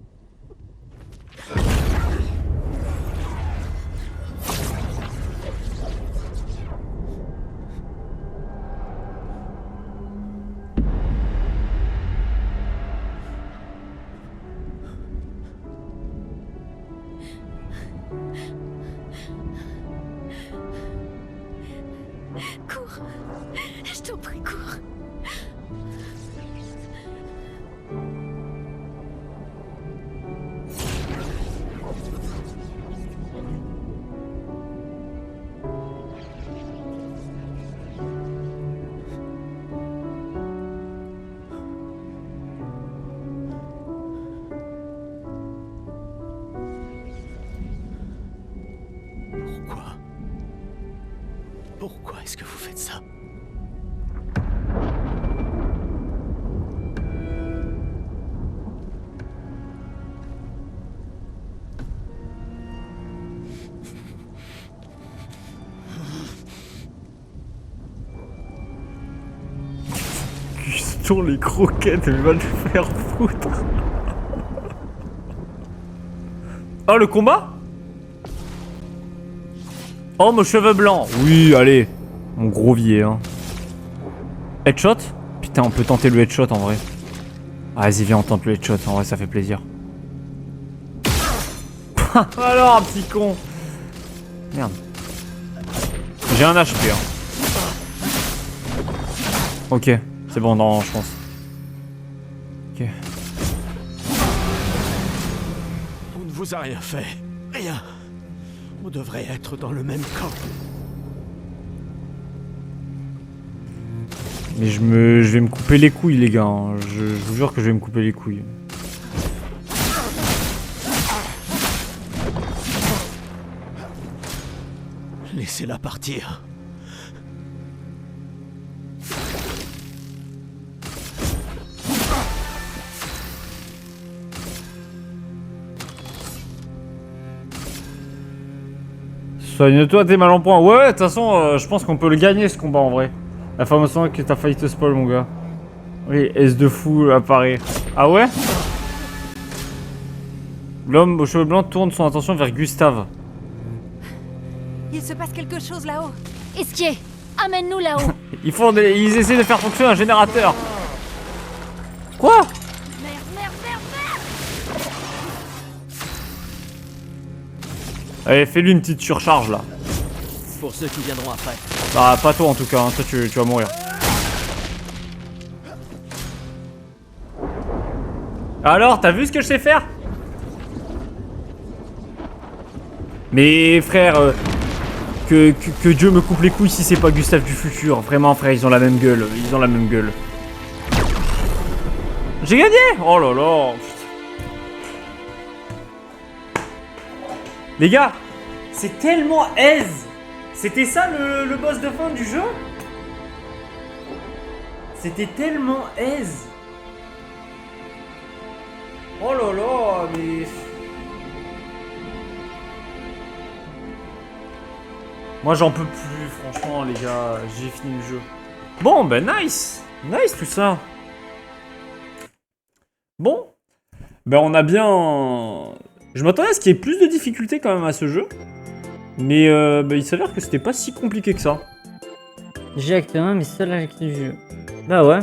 secours. Pourquoi? Pourquoi est-ce que vous faites ça? Cuiston les croquettes, mais va te faire foutre. Oh, le combat? Oh, mon cheveu blanc. Oui, allez. Mon gros vieil, hein. Headshot? Putain, on peut tenter le headshot en vrai. Ah, vas-y, viens, on tente le headshot. En vrai, ça fait plaisir. Alors, petit con. Merde. J'ai un HP, hein. Ok, c'est bon, non, je pense. Ok. On ne vous a rien fait. Rien. On devrait être dans le même camp. Mais je vais me couper les couilles, les gars. Hein. Je vous jure que je vais me couper les couilles. Laissez-la partir. Soigne-toi, t'es mal en point. Ouais, de toute façon, je pense qu'on peut le gagner ce combat en vrai. La fameuse que t'as failli te spoil, mon gars. Oui, S de fou apparaît. Ah ouais? L'homme aux cheveux blancs tourne son attention vers Gustave. Il se passe quelque chose là-haut. Esquier, amène-nous là-haut. Ils essaient de faire fonctionner un générateur. Quoi? Merde, merde, merde, merde. Allez, fais-lui une petite surcharge là. Pour ceux qui viendront après. Bah, pas toi en tout cas, hein. Toi tu vas mourir. Alors, t'as vu ce que je sais faire? Mais frère, que Dieu me coupe les couilles si c'est pas Gustave du futur. Vraiment frère, ils ont la même gueule. Ils ont la même gueule. J'ai gagné! Oh là là. Les gars, c'est tellement aise. C'était ça le boss de fin du jeu? C'était tellement aise. Oh là là, mais... Moi j'en peux plus, franchement les gars, j'ai fini le jeu. Bon, ben nice. Nice tout ça. Bon. Ben on a bien... Je m'attendais à ce qu'il y ait plus de difficultés quand même à ce jeu. Mais ben, il s'avère que c'était pas si compliqué que ça. J'ai acte 1, mais seul avec le jeu. Bah ouais.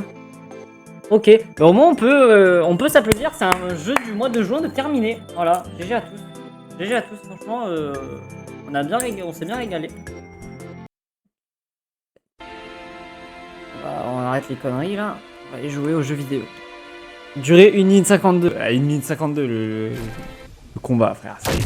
Ok, bah au moins on peut s'applaudir, c'est un jeu du mois de juin de terminé. Voilà, GG à tous. GG à tous, franchement, on s'est bien régalé. On arrête les conneries là, on va aller jouer aux jeux vidéo. Durée 1 minute 52. À 1 minute 52 le combat, frère, ça y est.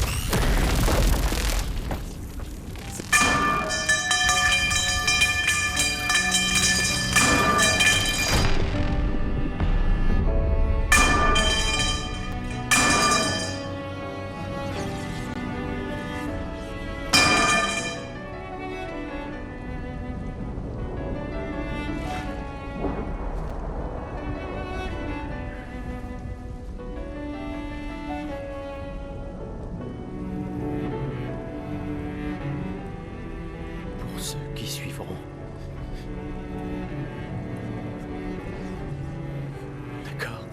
Pour ceux qui suivront. D'accord.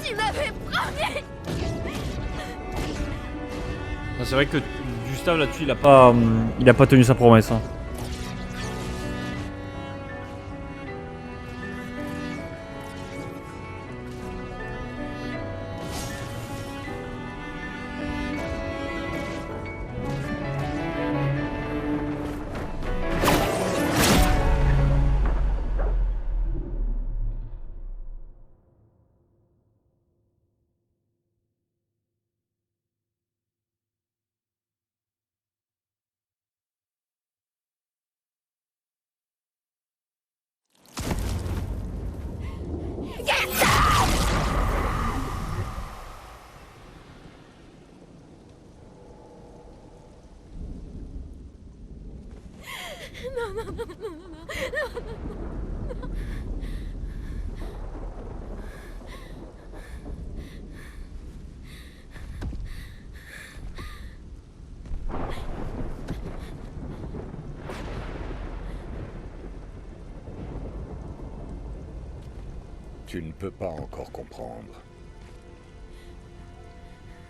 Tu m'avais promis. C'est vrai que Gustave là-dessus, il a pas tenu sa promesse. Hein. Tu ne peux pas encore comprendre.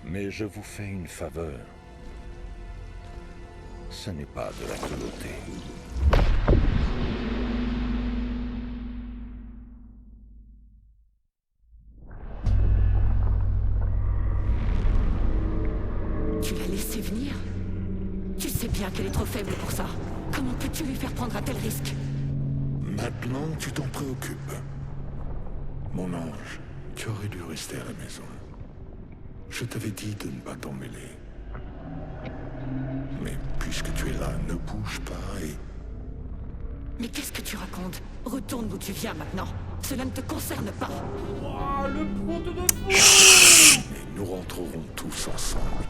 Mais je vous fais une faveur. Ce n'est pas de la cruauté. Tu l'as laissé venir? Tu sais bien qu'elle est trop faible pour ça. Comment peux-tu lui faire prendre un tel risque? Maintenant, tu t'en préoccupes. Mon ange, tu aurais dû rester à la maison. Je t'avais dit de ne pas t'en mêler. Mais puisque tu es là, ne bouge pas et... Mais qu'est-ce que tu racontes? Retourne d'où tu viens maintenant. Cela ne te concerne pas. Et nous rentrerons tous ensemble.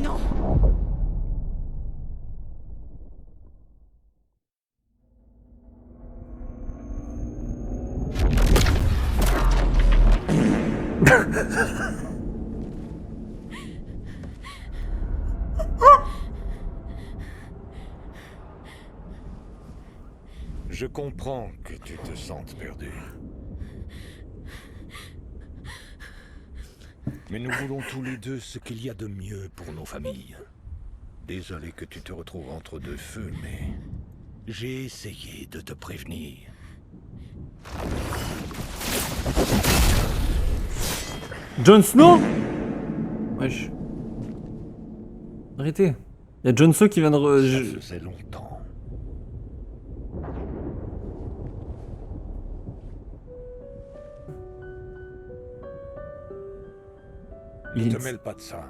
Non. Je comprends que tu te sentes perdu. Mais nous voulons tous les deux ce qu'il y a de mieux pour nos familles. Désolé que tu te retrouves entre deux feux, mais j'ai essayé de te prévenir. Jon Snow? Wesh. Arrêtez. Il y a Jon Snow qui vient de... Ça faisait longtemps. Ne te mêle pas de ça.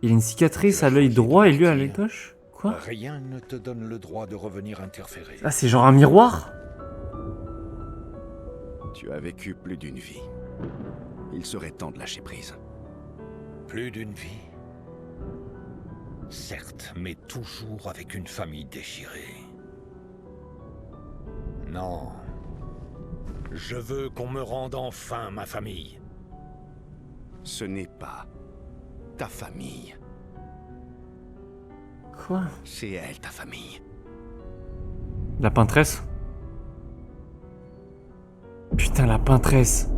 Il a une cicatrice à l'œil droit et lui à l'œil gauche? Quoi? Rien ne te donne le droit de revenir interférer. Ah, c'est genre un miroir? Tu as vécu plus d'une vie. Il serait temps de lâcher prise. Plus d'une vie. Certes, mais toujours avec une famille déchirée. Non. Je veux qu'on me rende enfin ma famille. Ce n'est pas ta famille. Quoi? C'est elle, ta famille. La peintresse? Putain, la peintresse.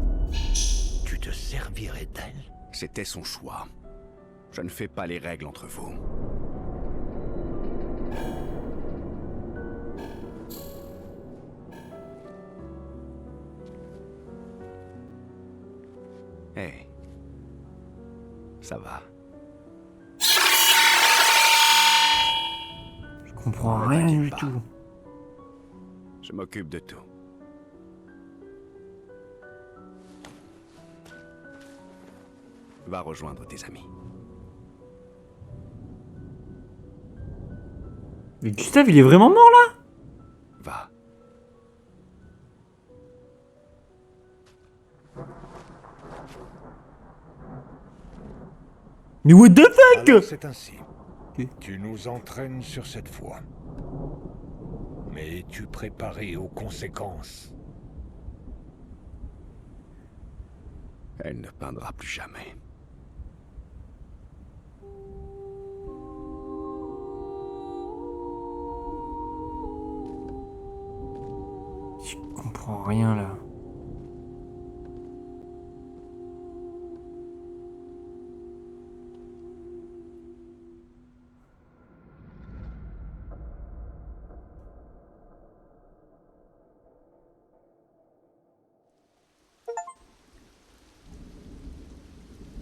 Tu te servirais d'elle? C'était son choix. Je ne fais pas les règles entre vous. Hé. Ça va. Je comprends rien du tout. Je m'occupe de tout. Va rejoindre tes amis. Mais Gustave, il est vraiment mort là? Va. Mais what the fuck? Alors c'est ainsi. Ok. Tu nous entraînes sur cette voie. Mais es-tu préparé aux conséquences? Elle ne peindra plus jamais. Je comprends rien là.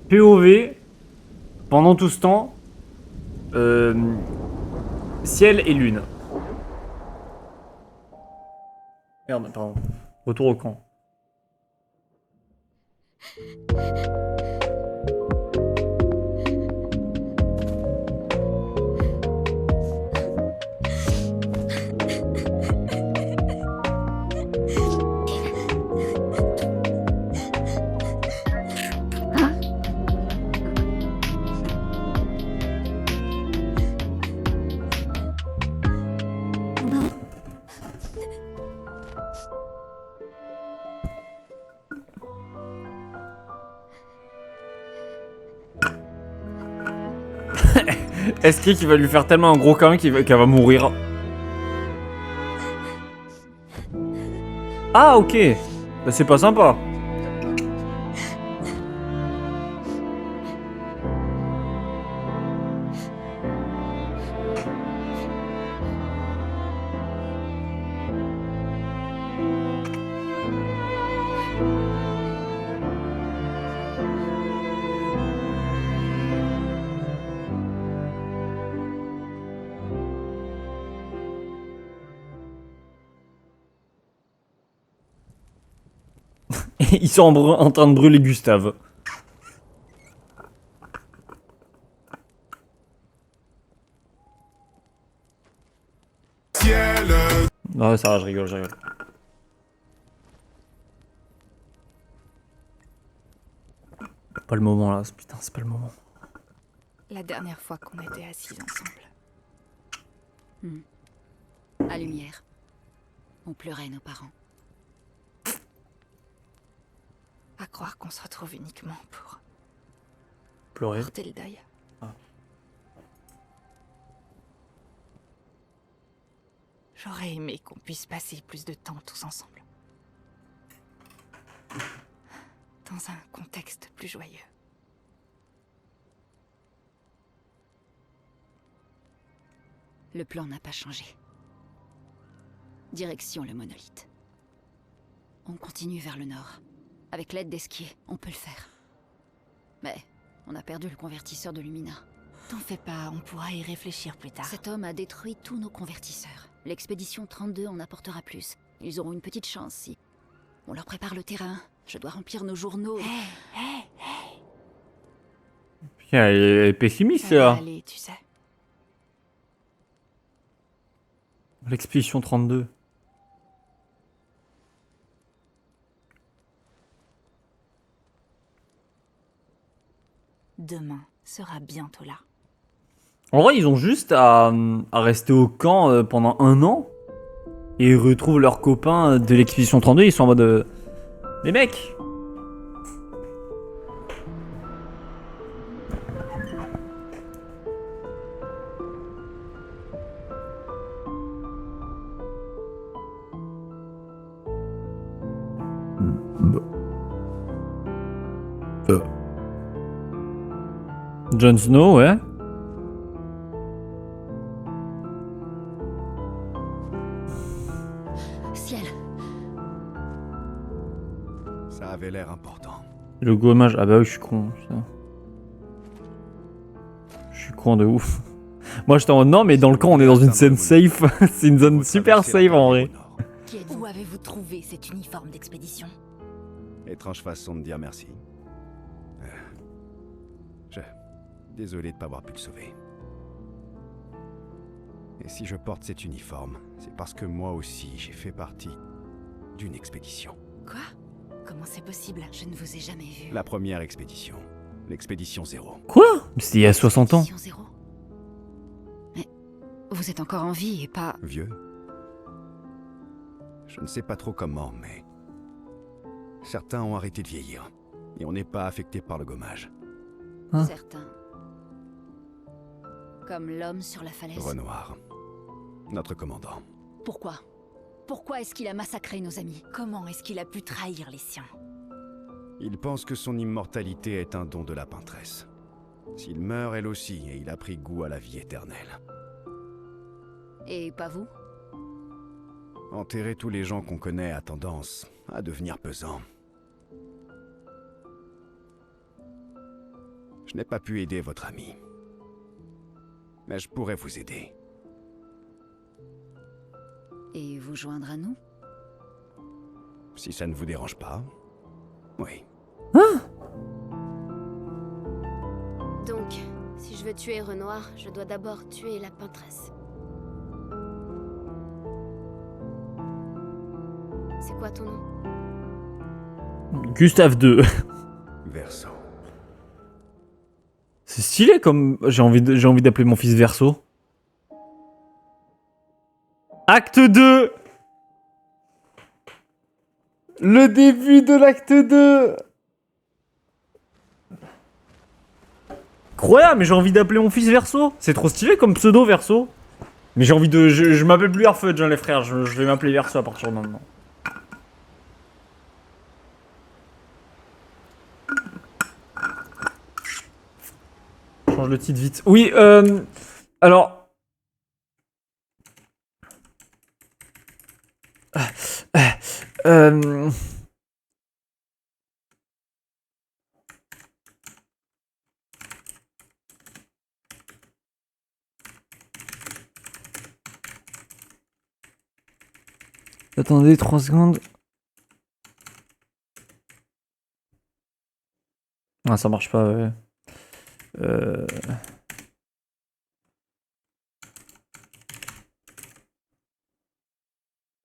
POV, pendant tout ce temps, ciel et lune. Merde, pardon. Retour au camp. Est-ce qu'il va lui faire tellement un gros câlin qu'elle va mourir? Ah ok. Bah c'est pas sympa. Et ils sont en train de brûler Gustave. Non, ça va, je rigole, je rigole. Pas le moment là, putain, c'est pas le moment. La dernière fois qu'on était assis ensemble. À lumière. On pleurait nos parents. À croire qu'on se retrouve uniquement pour Pleurer. porter le deuil. Ah. J'aurais aimé qu'on puisse passer plus de temps tous ensemble. Dans un contexte plus joyeux. Le plan n'a pas changé. Direction le monolithe. On continue vers le nord. Avec l'aide d'Esquier, on peut le faire. Mais on a perdu le convertisseur de Lumina. T'en fais pas, on pourra y réfléchir plus tard. Cet homme a détruit tous nos convertisseurs. L'expédition 32 en apportera plus. Ils auront une petite chance si... On leur prépare le terrain. Je dois remplir nos journaux. Putain, elle est pessimiste Ça va là. aller, tu sais. L'expédition 32. Demain sera bientôt là. En vrai, ils ont juste à rester au camp pendant 1 an. Et ils retrouvent leurs copains de l'expédition 32. Ils sont en mode... les mecs. Jon Snow, ouais. Ciel. Ça avait l'air important. Le gommage. Ah bah oui, je suis con. Putain. Je suis con de ouf. Moi, j'étais en mode non, mais dans le camp, on est dans une scène safe. C'est une zone super safe en vrai. Qui êtes-vous? Où avez-vous trouvé cet uniforme d'expédition? Étrange façon de dire merci. Désolé de ne pas avoir pu le sauver. Et si je porte cet uniforme, c'est parce que moi aussi, j'ai fait partie d'une expédition. Quoi? Comment c'est possible? Je ne vous ai jamais vu. La première expédition. L'expédition 0. Quoi? C'était il y a 60 ans. Mission 0. Mais vous êtes encore en vie et pas... Vieux? Je ne sais pas trop comment, mais... Certains ont arrêté de vieillir. Et on n'est pas affecté par le gommage. Hein? Certains. Comme l'homme sur la falaise. Renoir. Notre commandant. Pourquoi? Pourquoi est-ce qu'il a massacré nos amis? Comment est-ce qu'il a pu trahir les siens? Il pense que son immortalité est un don de la peintresse. S'il meurt, elle aussi, et il a pris goût à la vie éternelle. Et pas vous? Enterrer tous les gens qu'on connaît a tendance à devenir pesant. Je n'ai pas pu aider votre ami. Mais je pourrais vous aider. Et vous joindre à nous? Si ça ne vous dérange pas. Oui. Donc, si je veux tuer Renoir, je dois d'abord tuer la peintresse. C'est quoi ton nom? Gustave II. Verso. C'est stylé comme... J'ai envie d'appeler mon fils Verso. Acte 2. Le début de l'acte 2. Incroyable, mais j'ai envie d'appeler mon fils Verso. C'est trop stylé comme pseudo Verso. Mais j'ai envie de... Je m'appelle plus Airfudge, hein, les frères. Je vais m'appeler Verso à partir de maintenant. Change le titre vite. Oui, alors... Attendez 3 secondes. Ah, ça marche pas, ouais.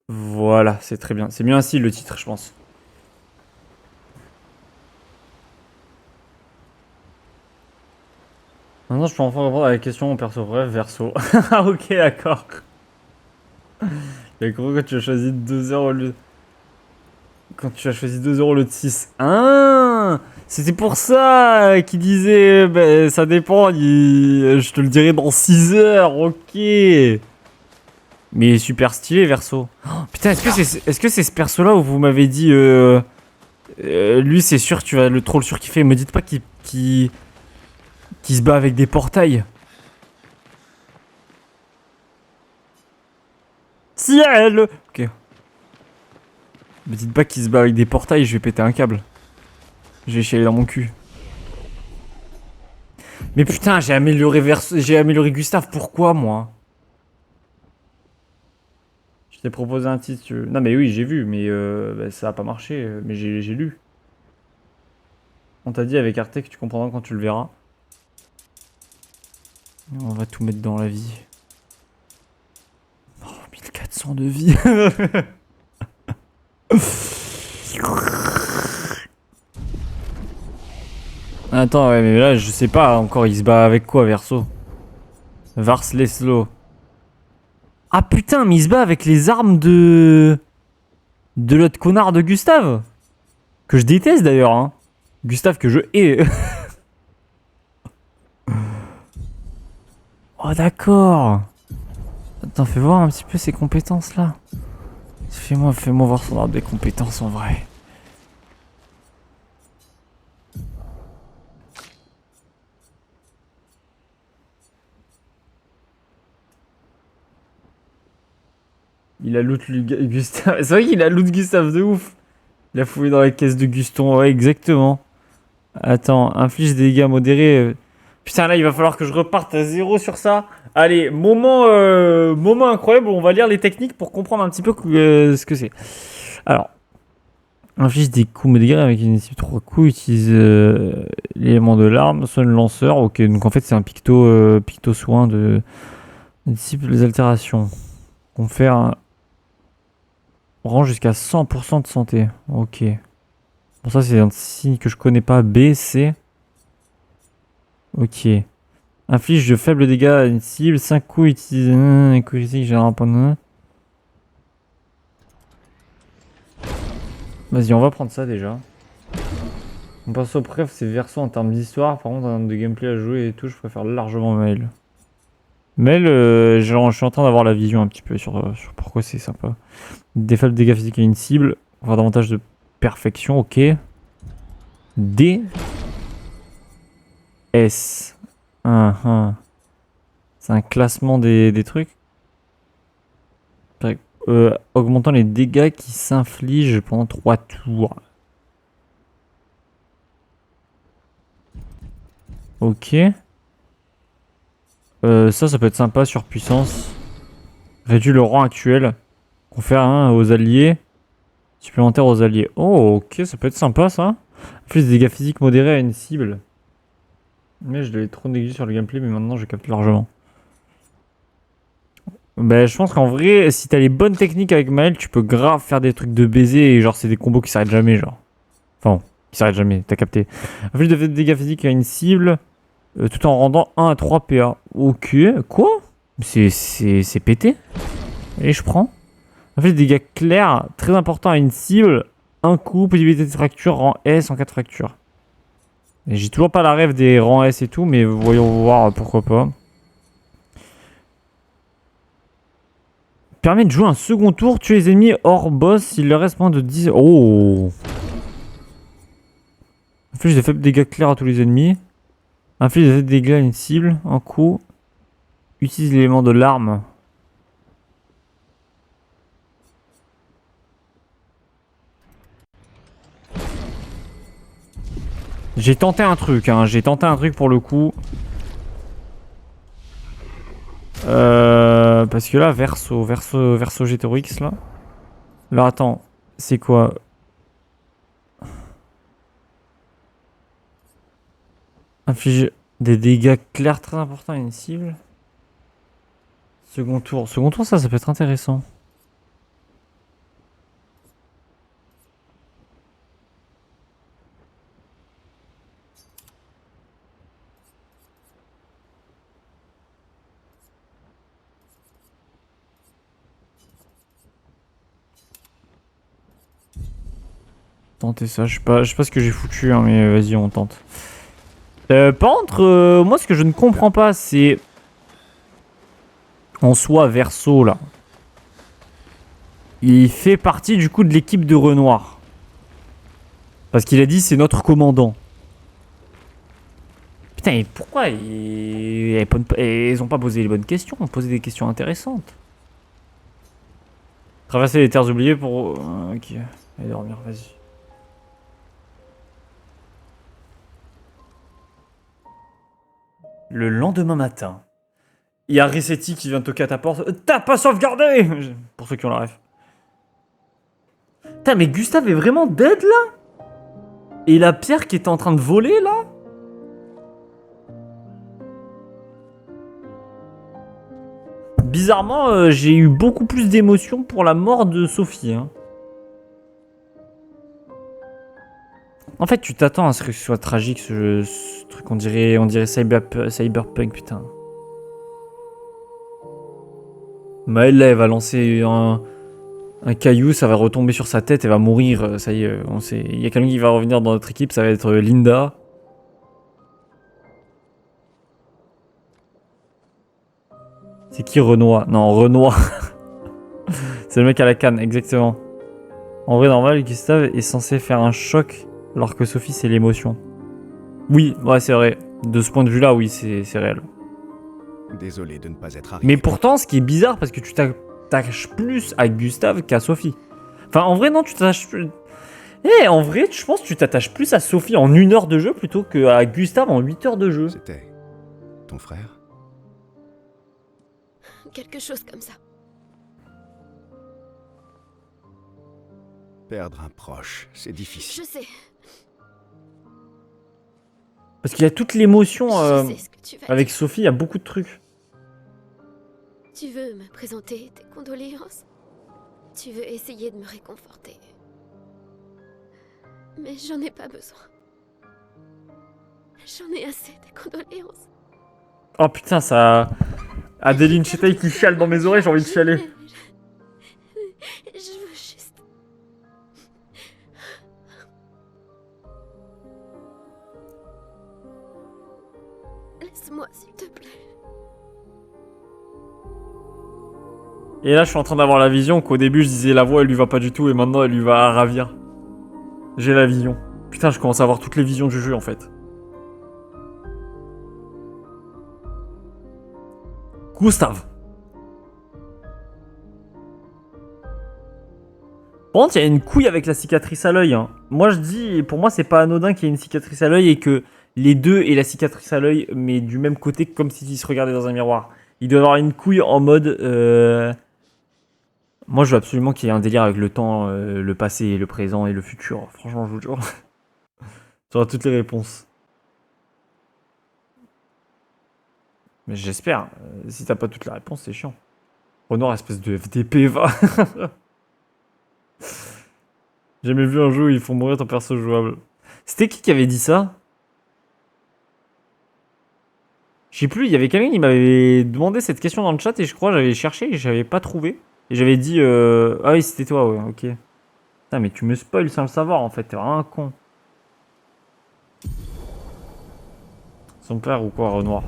Voilà, c'est très bien. C'est mieux ainsi le titre, je pense. Maintenant, je peux enfin répondre à la question perso. Bref, verso. Ah, ok, d'accord. Et gros, quand tu as choisi 2 heures au lieu. Quand tu as choisi 2 euros au lieu de 6. Ah, c'était pour ça qu'il disait. Ben, ça dépend. Je te le dirai dans 6 heures. Ok. Mais super stylé, Verso. Oh, putain, est-ce que c'est ce perso-là où vous m'avez dit lui, c'est sûr, tu vas le trop le surkiffer. Me dites pas qu'il se bat avec des portails. Ciel. Ok. Me dites pas qu'il se bat avec des portails, je vais péter un câble. Je vais chialer dans mon cul. Mais putain, j'ai amélioré Gustave, pourquoi moi? Je t'ai proposé un titre. Non mais oui, j'ai vu, mais bah, ça a pas marché. Mais j'ai lu. On t'a dit avec Arte que tu comprendras quand tu le verras. On va tout mettre dans la vie. Oh, 1400 de vie. Attends, ouais, mais là, je sais pas encore, il se bat avec quoi, Verso? Vars Leslo. Ah putain, mais il se bat avec les armes de l'autre connard de Gustave. Que je déteste d'ailleurs, hein. Gustave que je hais. Oh d'accord. Attends, fais voir un petit peu ses compétences là. Fais-moi voir son arbre des compétences en vrai. Il a loot Gustave. C'est vrai qu'il a loot Gustave de ouf. Il a fouillé dans la caisse de Guston. Ouais, exactement. Attends, inflige des dégâts modérés. Putain, là, il va falloir que je reparte à 0 sur ça. Allez, moment incroyable où on va lire les techniques pour comprendre un petit peu ce que c'est. Alors, inflige des coups modérés avec une cible 3 coups. Utilise l'élément de l'arme, soit le lanceur. Ok, donc en fait, c'est un picto soin de cible les altérations. Confère rend jusqu'à 100% de santé. Ok. Bon, ça, c'est un signe que je connais pas. B, C. Ok. Inflige de faibles dégâts à une cible. 5 coups utilisés. Un coup critique, j'ai un point. Vas-y, on va prendre ça déjà. On passe au bref, c'est Verso en termes d'histoire. Par contre, en termes de gameplay à jouer et tout, je préfère largement Mail. Mail, je suis en train d'avoir la vision un petit peu sur pourquoi c'est sympa. Des faibles dégâts physiques à une cible. On va avoir davantage de perfection, ok. D. S. C'est un classement des trucs. Augmentant les dégâts qui s'infligent pendant 3 tours. Ok. Ça peut être sympa sur puissance. Réduit le rang actuel. Confère un aux alliés. Supplémentaire aux alliés. Oh, ok, ça peut être sympa ça. Plus des dégâts physiques modérés à une cible. Mais je l'ai trop négligé sur le gameplay, mais maintenant je capte largement. Bah, je pense qu'en vrai, si t'as les bonnes techniques avec Maël, tu peux grave faire des trucs de baiser et genre c'est des combos qui s'arrêtent jamais, genre. Enfin, qui s'arrêtent jamais, t'as capté. Plus de dégâts physiques à une cible, tout en rendant 1 à 3 PA. Ok, quoi? C'est pété. Et je prends. En fait, des dégâts clairs, très importants à une cible. Un coup, possibilité de fracture, rang S en 4 fractures. J'ai toujours pas la rêve des rangs S et tout, mais voyons voir pourquoi pas. Permet de jouer un second tour, tuer les ennemis hors boss s'il leur reste moins de 10... Oh! Inflige de faibles dégâts clairs à tous les ennemis. Inflige de faibles dégâts à une cible, un coup. Utilise l'élément de l'arme. J'ai tenté un truc, hein. J'ai tenté un truc pour le coup. Parce que là, Verso GTRX là. Alors attends, c'est quoi? Inflige des dégâts clairs très importants à une cible. Second tour. Second tour, ça peut être intéressant. Tenter ça, je sais pas ce que j'ai foutu, hein, mais vas-y, on tente. Par contre, moi ce que je ne comprends pas, c'est en soi Verso là. Il fait partie du coup de l'équipe de Renoir. Parce qu'il a dit c'est notre commandant. Putain, et pourquoi ils ont pas posé les bonnes questions, ils ont posé des questions intéressantes. Traverser les terres oubliées pour... ok, allez dormir, vas-y. Le lendemain matin, il y a Resetti qui vient toquer à ta porte. T'as pas sauvegardé! Pour ceux qui ont la ref. Putain, mais Gustave est vraiment dead là? Et la pierre qui était en train de voler là? Bizarrement, j'ai eu beaucoup plus d'émotions pour la mort de Sophie. Hein. En fait, tu t'attends à ce que ce soit tragique, ce truc, on dirait cyberpunk, putain. Maëlle, là, elle va lancer un caillou, ça va retomber sur sa tête, elle va mourir, ça y est, on sait. Il y a quelqu'un qui va revenir dans notre équipe, ça va être Linda. C'est qui Renoir? Non, Renoir. C'est le mec à la canne, exactement. En vrai, normal, Gustave est censé faire un choc, alors que Sophie, c'est l'émotion. Oui, ouais, c'est vrai. De ce point de vue-là, oui, c'est réel. Désolé de ne pas être arrivé. Mais pourtant, ce qui est bizarre, parce que tu t'attaches plus à Gustave qu'à Sophie. Enfin, en vrai, non, tu t'attaches plus... en vrai, je pense que tu t'attaches plus à Sophie en 1 heure de jeu plutôt qu'à Gustave en 8 heures de jeu. C'était ton frère? Quelque chose comme ça. Perdre un proche, c'est difficile. Je sais. Parce qu'il y a toute l'émotion Je sais ce que tu vas avec dire. Sophie, il y a beaucoup de trucs. Tu veux me présenter tes condoléances? Tu veux essayer de me réconforter? Mais j'en ai pas besoin. J'en ai assez des condoléances. Oh putain, ça... Adeline Chetaille qui chiale dans mes oreilles, j'ai envie de chialer. Je veux juste... Laisse-moi, s'il te plaît. Et là, je suis en train d'avoir la vision qu'au début, je disais la voix, elle lui va pas du tout, et maintenant, elle lui va à ravir. J'ai la vision. Putain, je commence à avoir toutes les visions du jeu, en fait. Gustave. Par contre, il y a une couille avec la cicatrice à l'œil. Hein. Moi, je dis, pour moi, c'est pas anodin qu'il y ait une cicatrice à l'œil et que les deux aient la cicatrice à l'œil, mais du même côté, comme s'ils se regardaient dans un miroir. Il doit y avoir une couille en mode... Moi, je veux absolument qu'il y ait un délire avec le temps, le passé, le présent et le futur. Franchement, je vous jure. Tu auras toutes les réponses. Mais j'espère. Si t'as pas toutes les réponses, c'est chiant. Renoir, espèce de FDP, va. J'ai jamais vu un jeu où ils font mourir ton perso jouable. C'était qui avait dit ça? Je sais plus, il y avait quelqu'un qui m'avait demandé cette question dans le chat et je crois que j'avais cherché et j'avais pas trouvé. Et j'avais dit... Ah oui, c'était toi, ouais, ok. Putain, mais tu me spoil sans le savoir, en fait. T'es vraiment un con. Son père ou quoi, Renoir?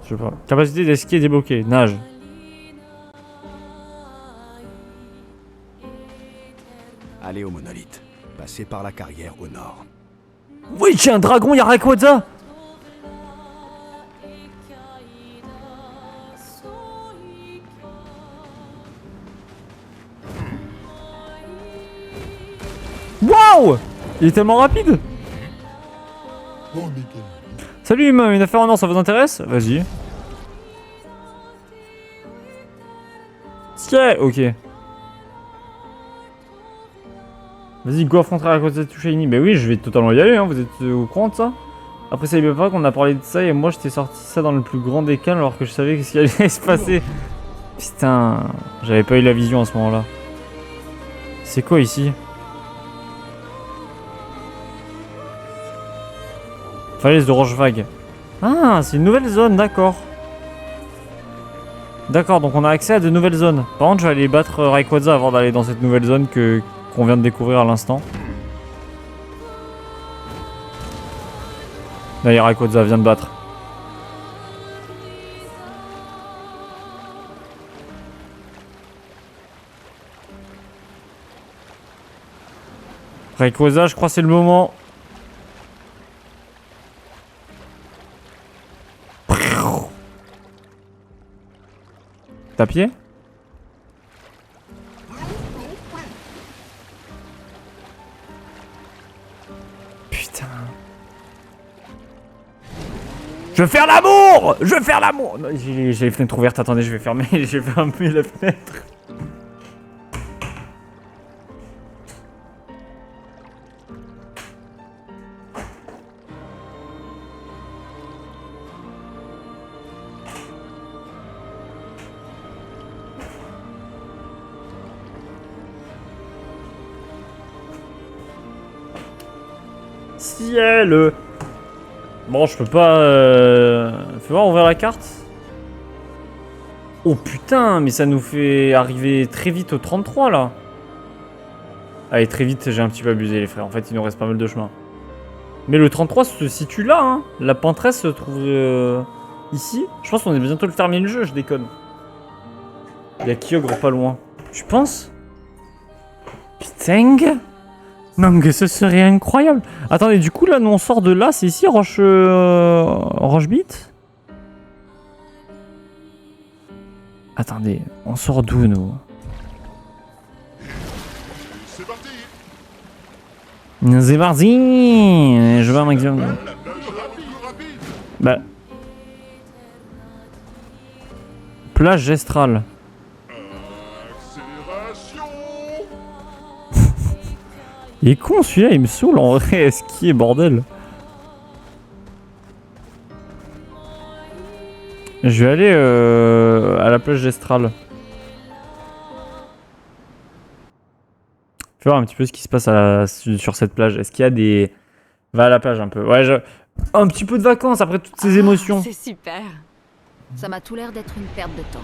Je sais pas. Capacité d'esquier débloquée. Nage. Allez au monolithe. Passez par la carrière au nord. Oui, j'ai un dragon, y'a Rayquaza. Waouh! Il est tellement rapide. Oh, Miguel. Salut, une affaire en or, ça vous intéresse? Vas-y. Tiens, ok. Vas-y, go affronter la côte de Shiny. Mais oui, je vais totalement y aller, hein. Vous êtes au courant de ça? Après Cyberpunk, on a parlé de ça et moi j'étais sorti ça dans le plus grand des calmes alors que je savais ce qui allait se passer. Putain, j'avais pas eu la vision à ce moment-là. C'est quoi ici? Falaise de roche vague. Ah, c'est une nouvelle zone, d'accord. D'accord, donc on a accès à de nouvelles zones. Par contre, je vais aller battre Rayquaza avant d'aller dans cette nouvelle zone qu'on vient de découvrir à l'instant. D'ailleurs, Rayquaza vient de battre. Rayquaza, je crois que c'est le moment. T'as pied? Putain. Je veux faire l'amour! Je veux faire l'amour! J'ai les fenêtres ouvertes, attendez, je vais fermer la fenêtre. Ciel! Bon, je peux pas... Fais voir, ouvrir la carte. Oh putain, mais ça nous fait arriver très vite au 33 là. Allez, très vite, j'ai un petit peu abusé les frères. En fait, il nous reste pas mal de chemin. Mais le 33 se situe là, hein. La Pantresse se trouve ici. Je pense qu'on est bientôt le terminer le jeu, je déconne. Il y a Kyogre pas loin. Tu penses? Putain. Non mais ce serait incroyable. Attendez, du coup là nous on sort de là, c'est ici Roche Beat. Attendez, on sort d'où nous? C'est parti. C'est parti. Je veux un maximum. La plage rapide. Bah. Plage gestrale. Accélération. Il est con celui-là, il me saoule en vrai, skier bordel. Je vais aller à la plage gestrale. Fais voir un petit peu ce qui se passe sur cette plage. Est-ce qu'il y a des... Va à la plage un peu. Ouais, un petit peu de vacances après toutes ces émotions. C'est super. Ça m'a tout l'air d'être une perte de temps.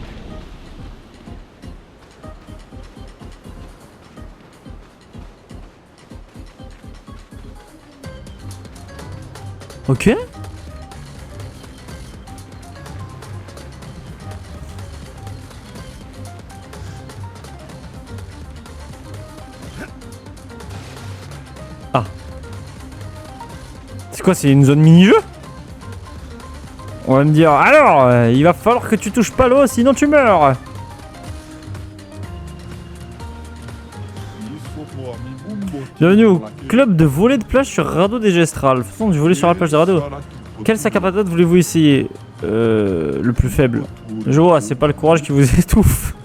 Ok. Ah. C'est quoi, c'est une zone mini-jeu? On va me dire, alors, il va falloir que tu touches pas l'eau, sinon tu meurs. Bienvenue au club de volley de plage sur radeau des Gestrales. Faisons du volley sur la plage de radeau. Quel sac à patates voulez-vous essayer? Le plus faible. Je vois, c'est pas le courage qui vous étouffe.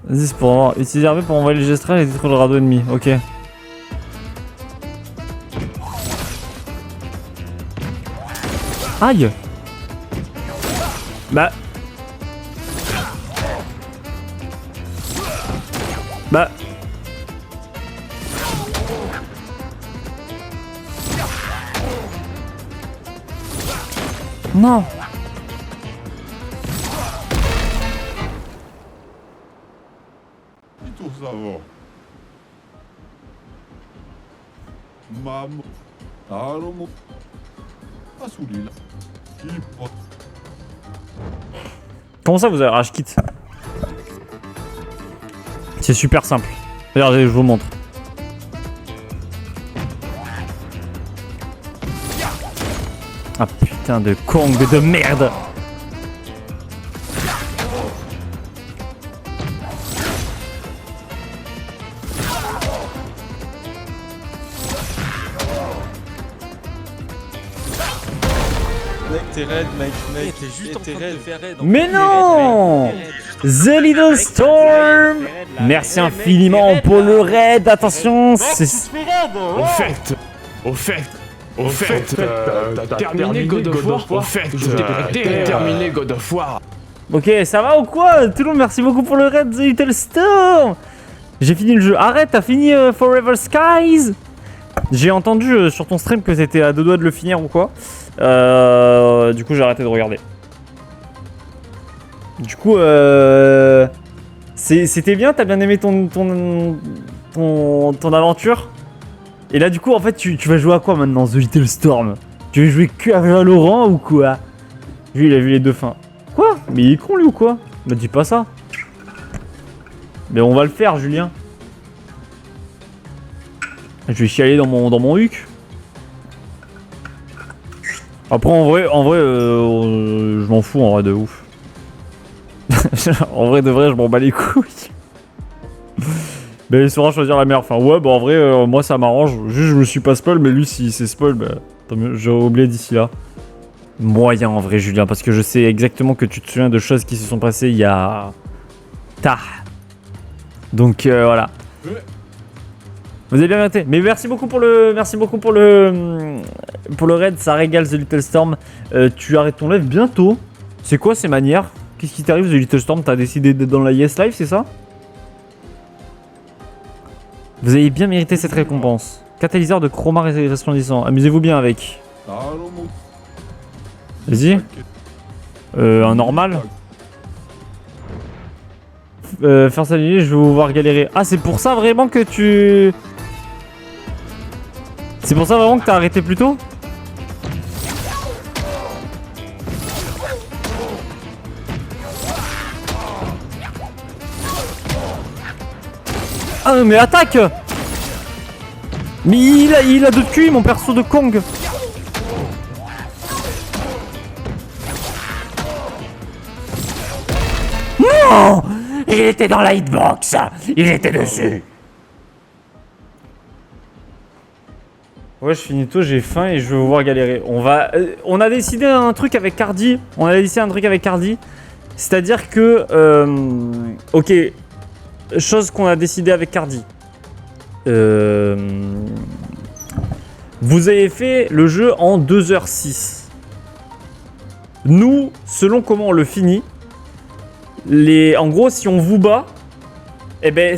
Vas-y, c'est pour avoir... Utiliser RB pour envoyer les Gestrales et détruire le radeau ennemi. Ok. Aïe. Bah. Non. Tout ça va. Maman. Aromo. Asulila. Comment ça vous avez rage kit? C'est super simple. Regardez, je vous montre. Ah putain de Kong de merde. Mec, t'es raide, mec, t'es juste en train de te faire raide. Mais non! The Little Storm! Merci infiniment pour le raid, attention! Au fait, Au fait, t'as terminé God of War. Au fait, t'as terminé God of War. Ok, ça va ou quoi? Tout le monde, merci beaucoup pour le raid, The Little Storm. J'ai fini le jeu. Arrête, t'as fini Forever Skies? J'ai entendu sur ton stream que t'étais à deux doigts de le finir ou quoi. Du coup, j'ai arrêté de regarder. Du coup, c'était bien, t'as bien aimé ton aventure. Et là, du coup, en fait, tu vas jouer à quoi maintenant, The Little Storm? Tu veux jouer que à Valorant ou quoi? Lui, il a vu les deux fins. Quoi? Mais il est con, lui, ou quoi? Me dis pas ça. Mais on va le faire, Julien. Je vais chialer dans mon huc. Après, en vrai, je m'en fous, en vrai, de ouf. En vrai, de vrai, je m'en bats les couilles. Mais il saura choisir la meilleure fin. Ouais, bah en vrai, moi ça m'arrange. Juste, je me suis pas spoil, mais lui, s'il s'est spoil, bah tant mieux. J'ai oublié d'ici là. Moyen en vrai, Julien, parce que je sais exactement que tu te souviens de choses qui se sont passées il y a. Tard. Donc voilà. Vous avez bien mérité. Mais merci beaucoup pour le. Merci beaucoup pour le. Pour le raid, ça régale The Little Storm. Tu arrêtes ton live bientôt. C'est quoi ces manières? Qu'est-ce qui t'arrive, The Little Storm? T'as décidé d'être dans la Yes Live, c'est ça? Vous avez bien mérité cette récompense. Catalyseur de chroma resplendissant. Amusez-vous bien avec. Vas-y. Un normal. Faire ça, je vais vous voir galérer. Ah, c'est pour ça vraiment que tu... C'est pour ça vraiment que t'as arrêté plus tôt? Ah mais attaque! Mais il a deux QI, mon perso de Kong. Non! Il était dans la hitbox. Il était dessus. Ouais, je finis tôt, j'ai faim et je veux vous voir galérer. On a décidé un truc avec Cardi. C'est-à-dire que... ok. Chose qu'on a décidé avec Cardi. Vous avez fait le jeu en 2h06. Nous, selon comment on le finit, en gros, si on vous bat, eh ben,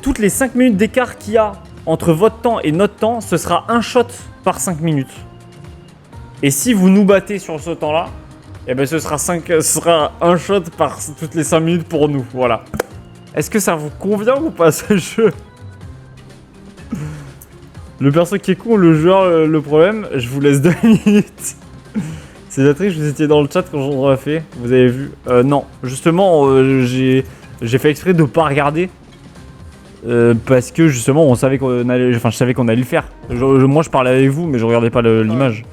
toutes les 5 minutes d'écart qu'il y a entre votre temps et notre temps, ce sera un shot par 5 minutes. Et si vous nous battez sur ce temps-là, eh ben, ce sera un shot par toutes les 5 minutes pour nous. Voilà. Est-ce que ça vous convient ou pas ce jeu? Le perso qui est con, le joueur, le problème, je vous laisse 2 minutes. C'est la triche, vous étiez dans le chat quand j'en ai fait, vous avez vu. Non, justement, j'ai fait exprès de pas regarder. Parce que justement, on savait qu'on allait, enfin, je savais qu'on allait le faire. Moi, je parlais avec vous, mais je regardais pas l'image.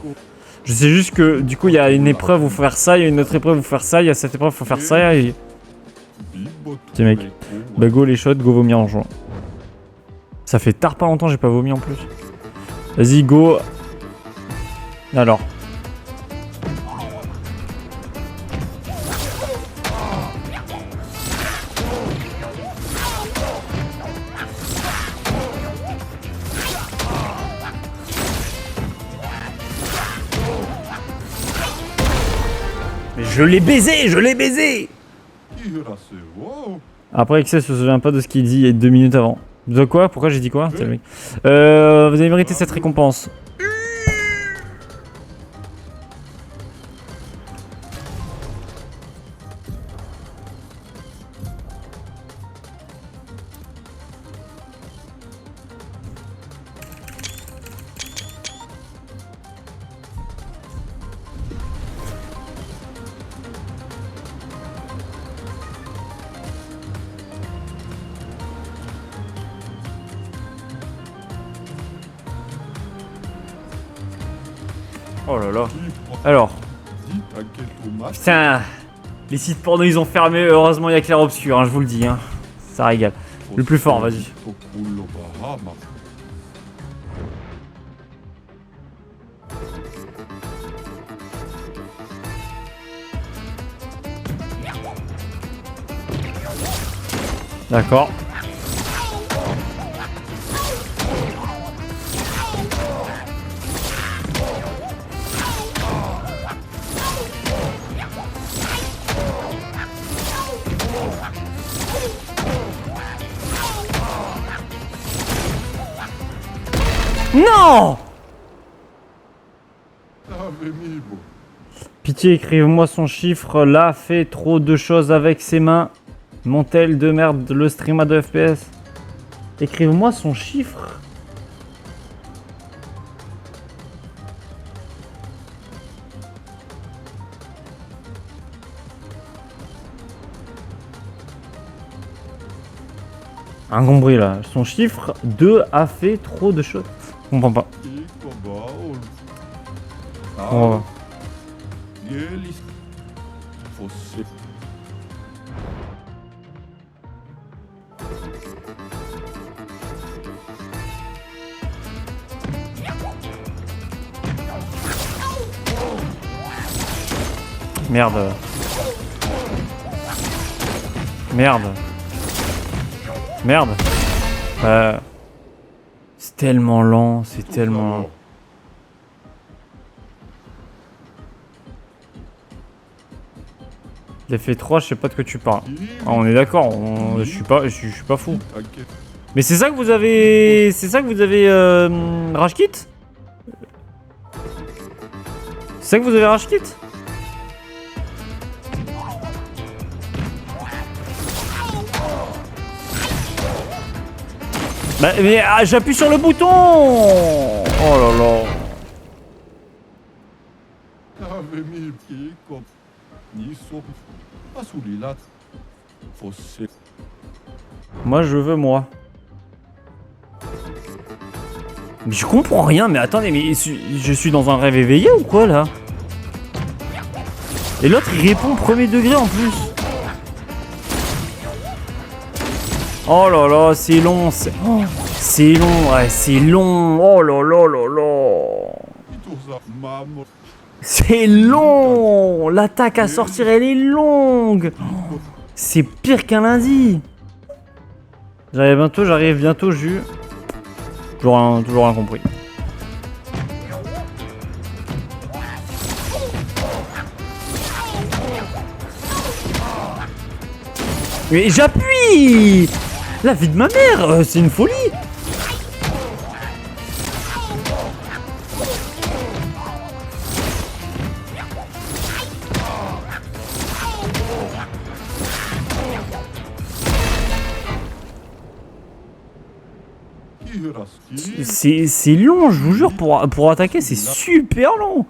Je sais juste que du coup, il y a une épreuve où faut faire ça, il y a une autre épreuve où faut faire ça, il y a cette épreuve où faut faire ça. Et... Tiens mec, bah go les shots, go vomir en jouant. Ça fait tard pas longtemps, j'ai pas vomi en plus. Vas-y go. Alors. Mais je l'ai baisé, je l'ai baisé. Après, XS se souvient pas de ce qu'il dit il y a 2 minutes avant. De quoi? Pourquoi j'ai dit quoi? C'est le mec. Vous avez mérité cette récompense. Oh là là. Alors. Putain. Les sites porno ils ont fermé. Heureusement il y a Clair Obscur, hein, je vous le dis. Hein. Ça régale. Le plus fort, vas-y. D'accord. Non! Avemi-bo. Pitié, écrivez-moi son chiffre. Là, fait trop de choses avec ses mains. Montel de merde, le stream à 2 FPS. Écrivez-moi son chiffre. Incompris là. Son chiffre 2 a fait trop de choses. Je comprends pas. Oh. Merde. Merde. Merde. C'est tellement lent, c'est tellement lent. L'effet 3, je sais pas de quoi tu parles. Ah, on est d'accord, je suis pas fou. Mais c'est ça que vous avez... C'est ça que vous avez... Rage Kit? C'est ça que vous avez Rage Kit? Bah, mais ah, j'appuie sur le bouton. Oh là là. Moi je veux moi. Mais je comprends rien, mais attendez, mais je suis dans un rêve éveillé ou quoi là? Et l'autre il répond premier degré en plus. Oh là là, c'est long, c'est long, ouais, c'est long. Oh là là là là. C'est long. L'attaque à sortir, elle est longue. C'est pire qu'un lundi. J'arrive bientôt, Jus. Toujours rien compris. Mais j'appuie. La vie de ma mère, c'est une folie. C'est long, je vous jure, pour attaquer, c'est super long.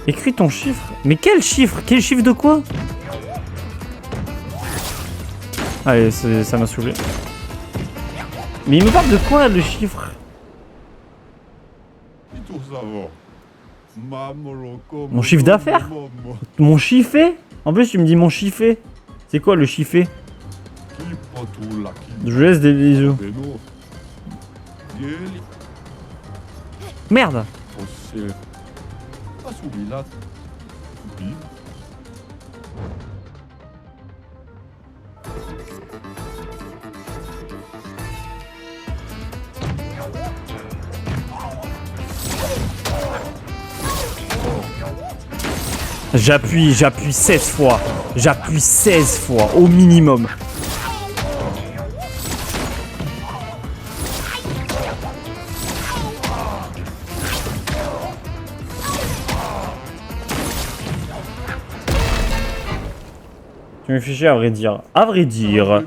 Écris ton chiffre. Mais quel chiffre? Quel chiffre de quoi? Allez, ça m'a saoulé. Mais il me parle de quoi, le chiffre? Mon chiffre d'affaires? Mon chiffé? En plus, tu me dis mon chiffé. C'est quoi le chiffé? Je laisse des bisous. Merde! J'appuie 16 fois. J'appuie 16 fois au minimum. Tu me fais chier à vrai dire. À vrai dire.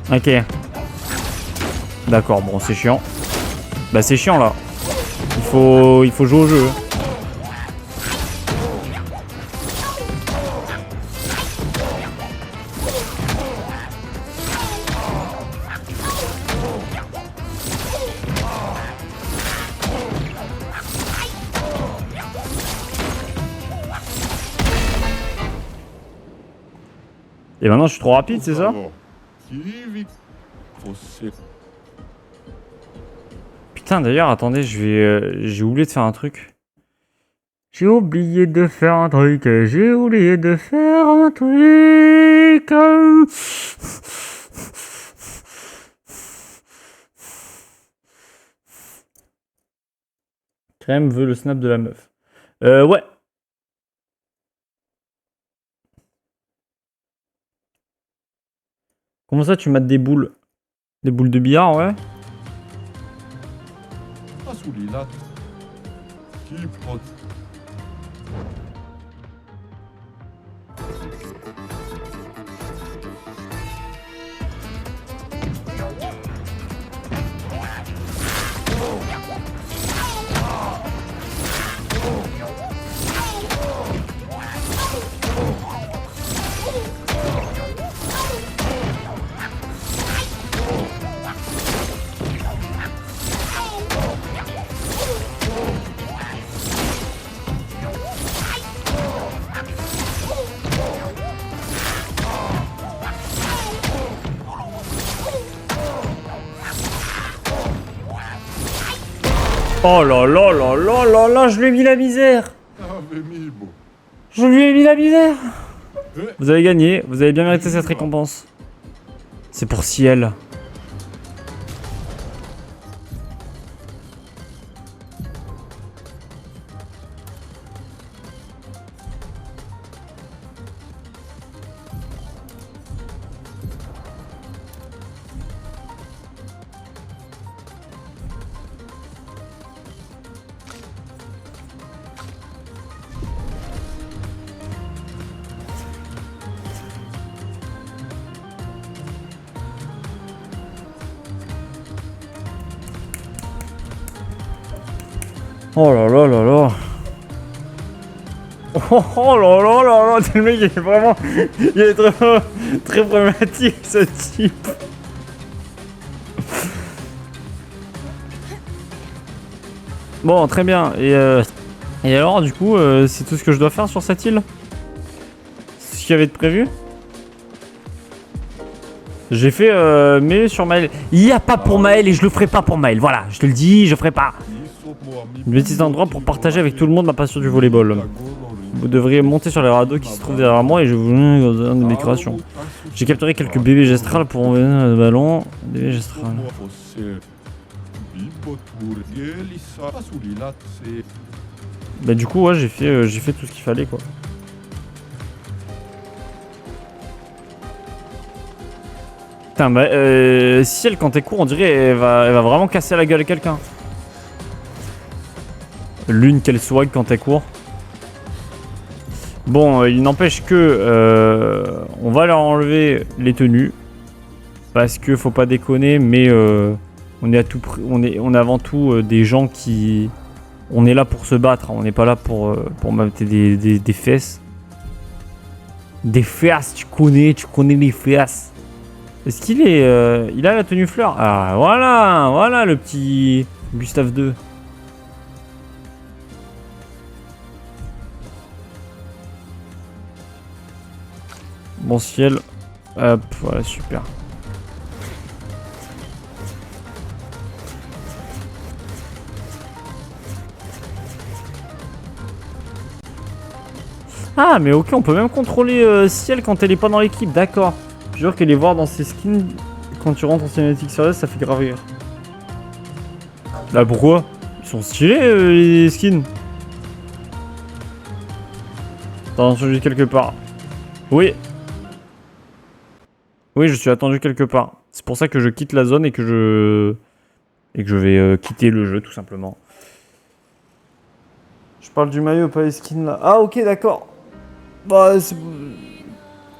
Ok. D'accord, bon c'est chiant. Bah c'est chiant là. Il faut jouer au jeu. Et maintenant je suis trop rapide, c'est ça? Putain, d'ailleurs, attendez, j'ai oublié de faire un truc. J'ai oublié de faire un truc. J'ai oublié de faire un truc. Crème veut le snap de la meuf. Ouais. Comment ça, tu mates des boules? Des boules de billard, ouais. Oh là là là là là là, je lui ai mis la misère. Je lui ai mis la misère. Vous avez gagné, vous avez bien mérité cette récompense. C'est pour Ciel. Oh là là là là. Oh là là là là. Le mec il est vraiment... Il est très problématique ce type. Bon, très bien. Et alors du coup, c'est tout ce que je dois faire sur cette île? C'est ce qu'il y avait de prévu? J'ai fait mêler sur Maël. Il n'y a pas pour Maël et je le ferai pas pour Maël. Voilà, je te le dis, je ferai pas. Un petit endroit pour partager avec tout le monde ma passion du volleyball. Vous devriez monter sur les radeaux qui se trouvent derrière moi et je vous donne de mes créations. J'ai capturé quelques bébés gestrales pour envoyer le ballon. Bébés gestrales. Bah du coup ouais j'ai fait tout ce qu'il fallait quoi. Putain bah si elle quand t'es court on dirait elle va vraiment casser la gueule à quelqu'un. L'une qu'elle swag quand elle court. Bon, il n'empêche que on va leur enlever les tenues parce que faut pas déconner, mais on est à tout on est avant tout des gens qui on est là pour se battre, on n'est pas là pour mater des fesses. Des fesses, tu connais les fesses. Est-ce qu'il est il a la tenue fleur? Ah voilà le petit Gustave II. Bon ciel. Hop, voilà, super. Ah, mais ok, on peut même contrôler Ciel quand elle est pas dans l'équipe, d'accord. Je jure que les voir dans ses skins quand tu rentres en cinématique sérieuse, ça fait grave rire. Bah pourquoi? Ils sont stylés les skins. T'as entendu quelque part? Oui. Oui, je suis attendu quelque part. C'est pour ça que je quitte la zone et que je vais quitter le jeu tout simplement. Je parle du maillot, pas les skins là. Ah ok, d'accord. Bah c'est...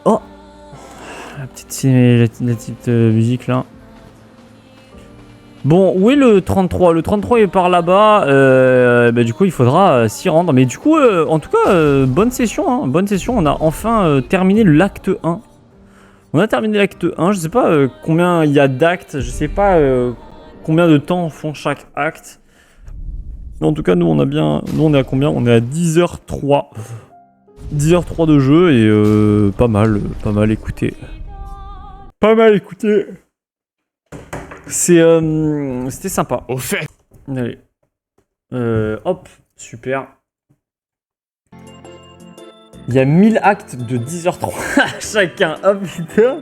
Oh, la petite musique là. Bon, où est le 33? Le 33 est par là-bas. Bah, du coup, il faudra s'y rendre. Mais du coup, en tout cas, bonne session. Hein, bonne session. On a enfin terminé l'acte 1. On a terminé l'acte 1. Je sais pas combien il y a d'actes. Je sais pas combien de temps font chaque acte. Mais en tout cas, nous, on a bien... Nous, on est à combien? On est à 10h03. 10h03 de jeu et pas mal écoutez. Pas mal écoutez. C'était sympa. Au fait. Allez. Hop, super. Il y a 1000 actes de 10h03 chacun. Oh putain.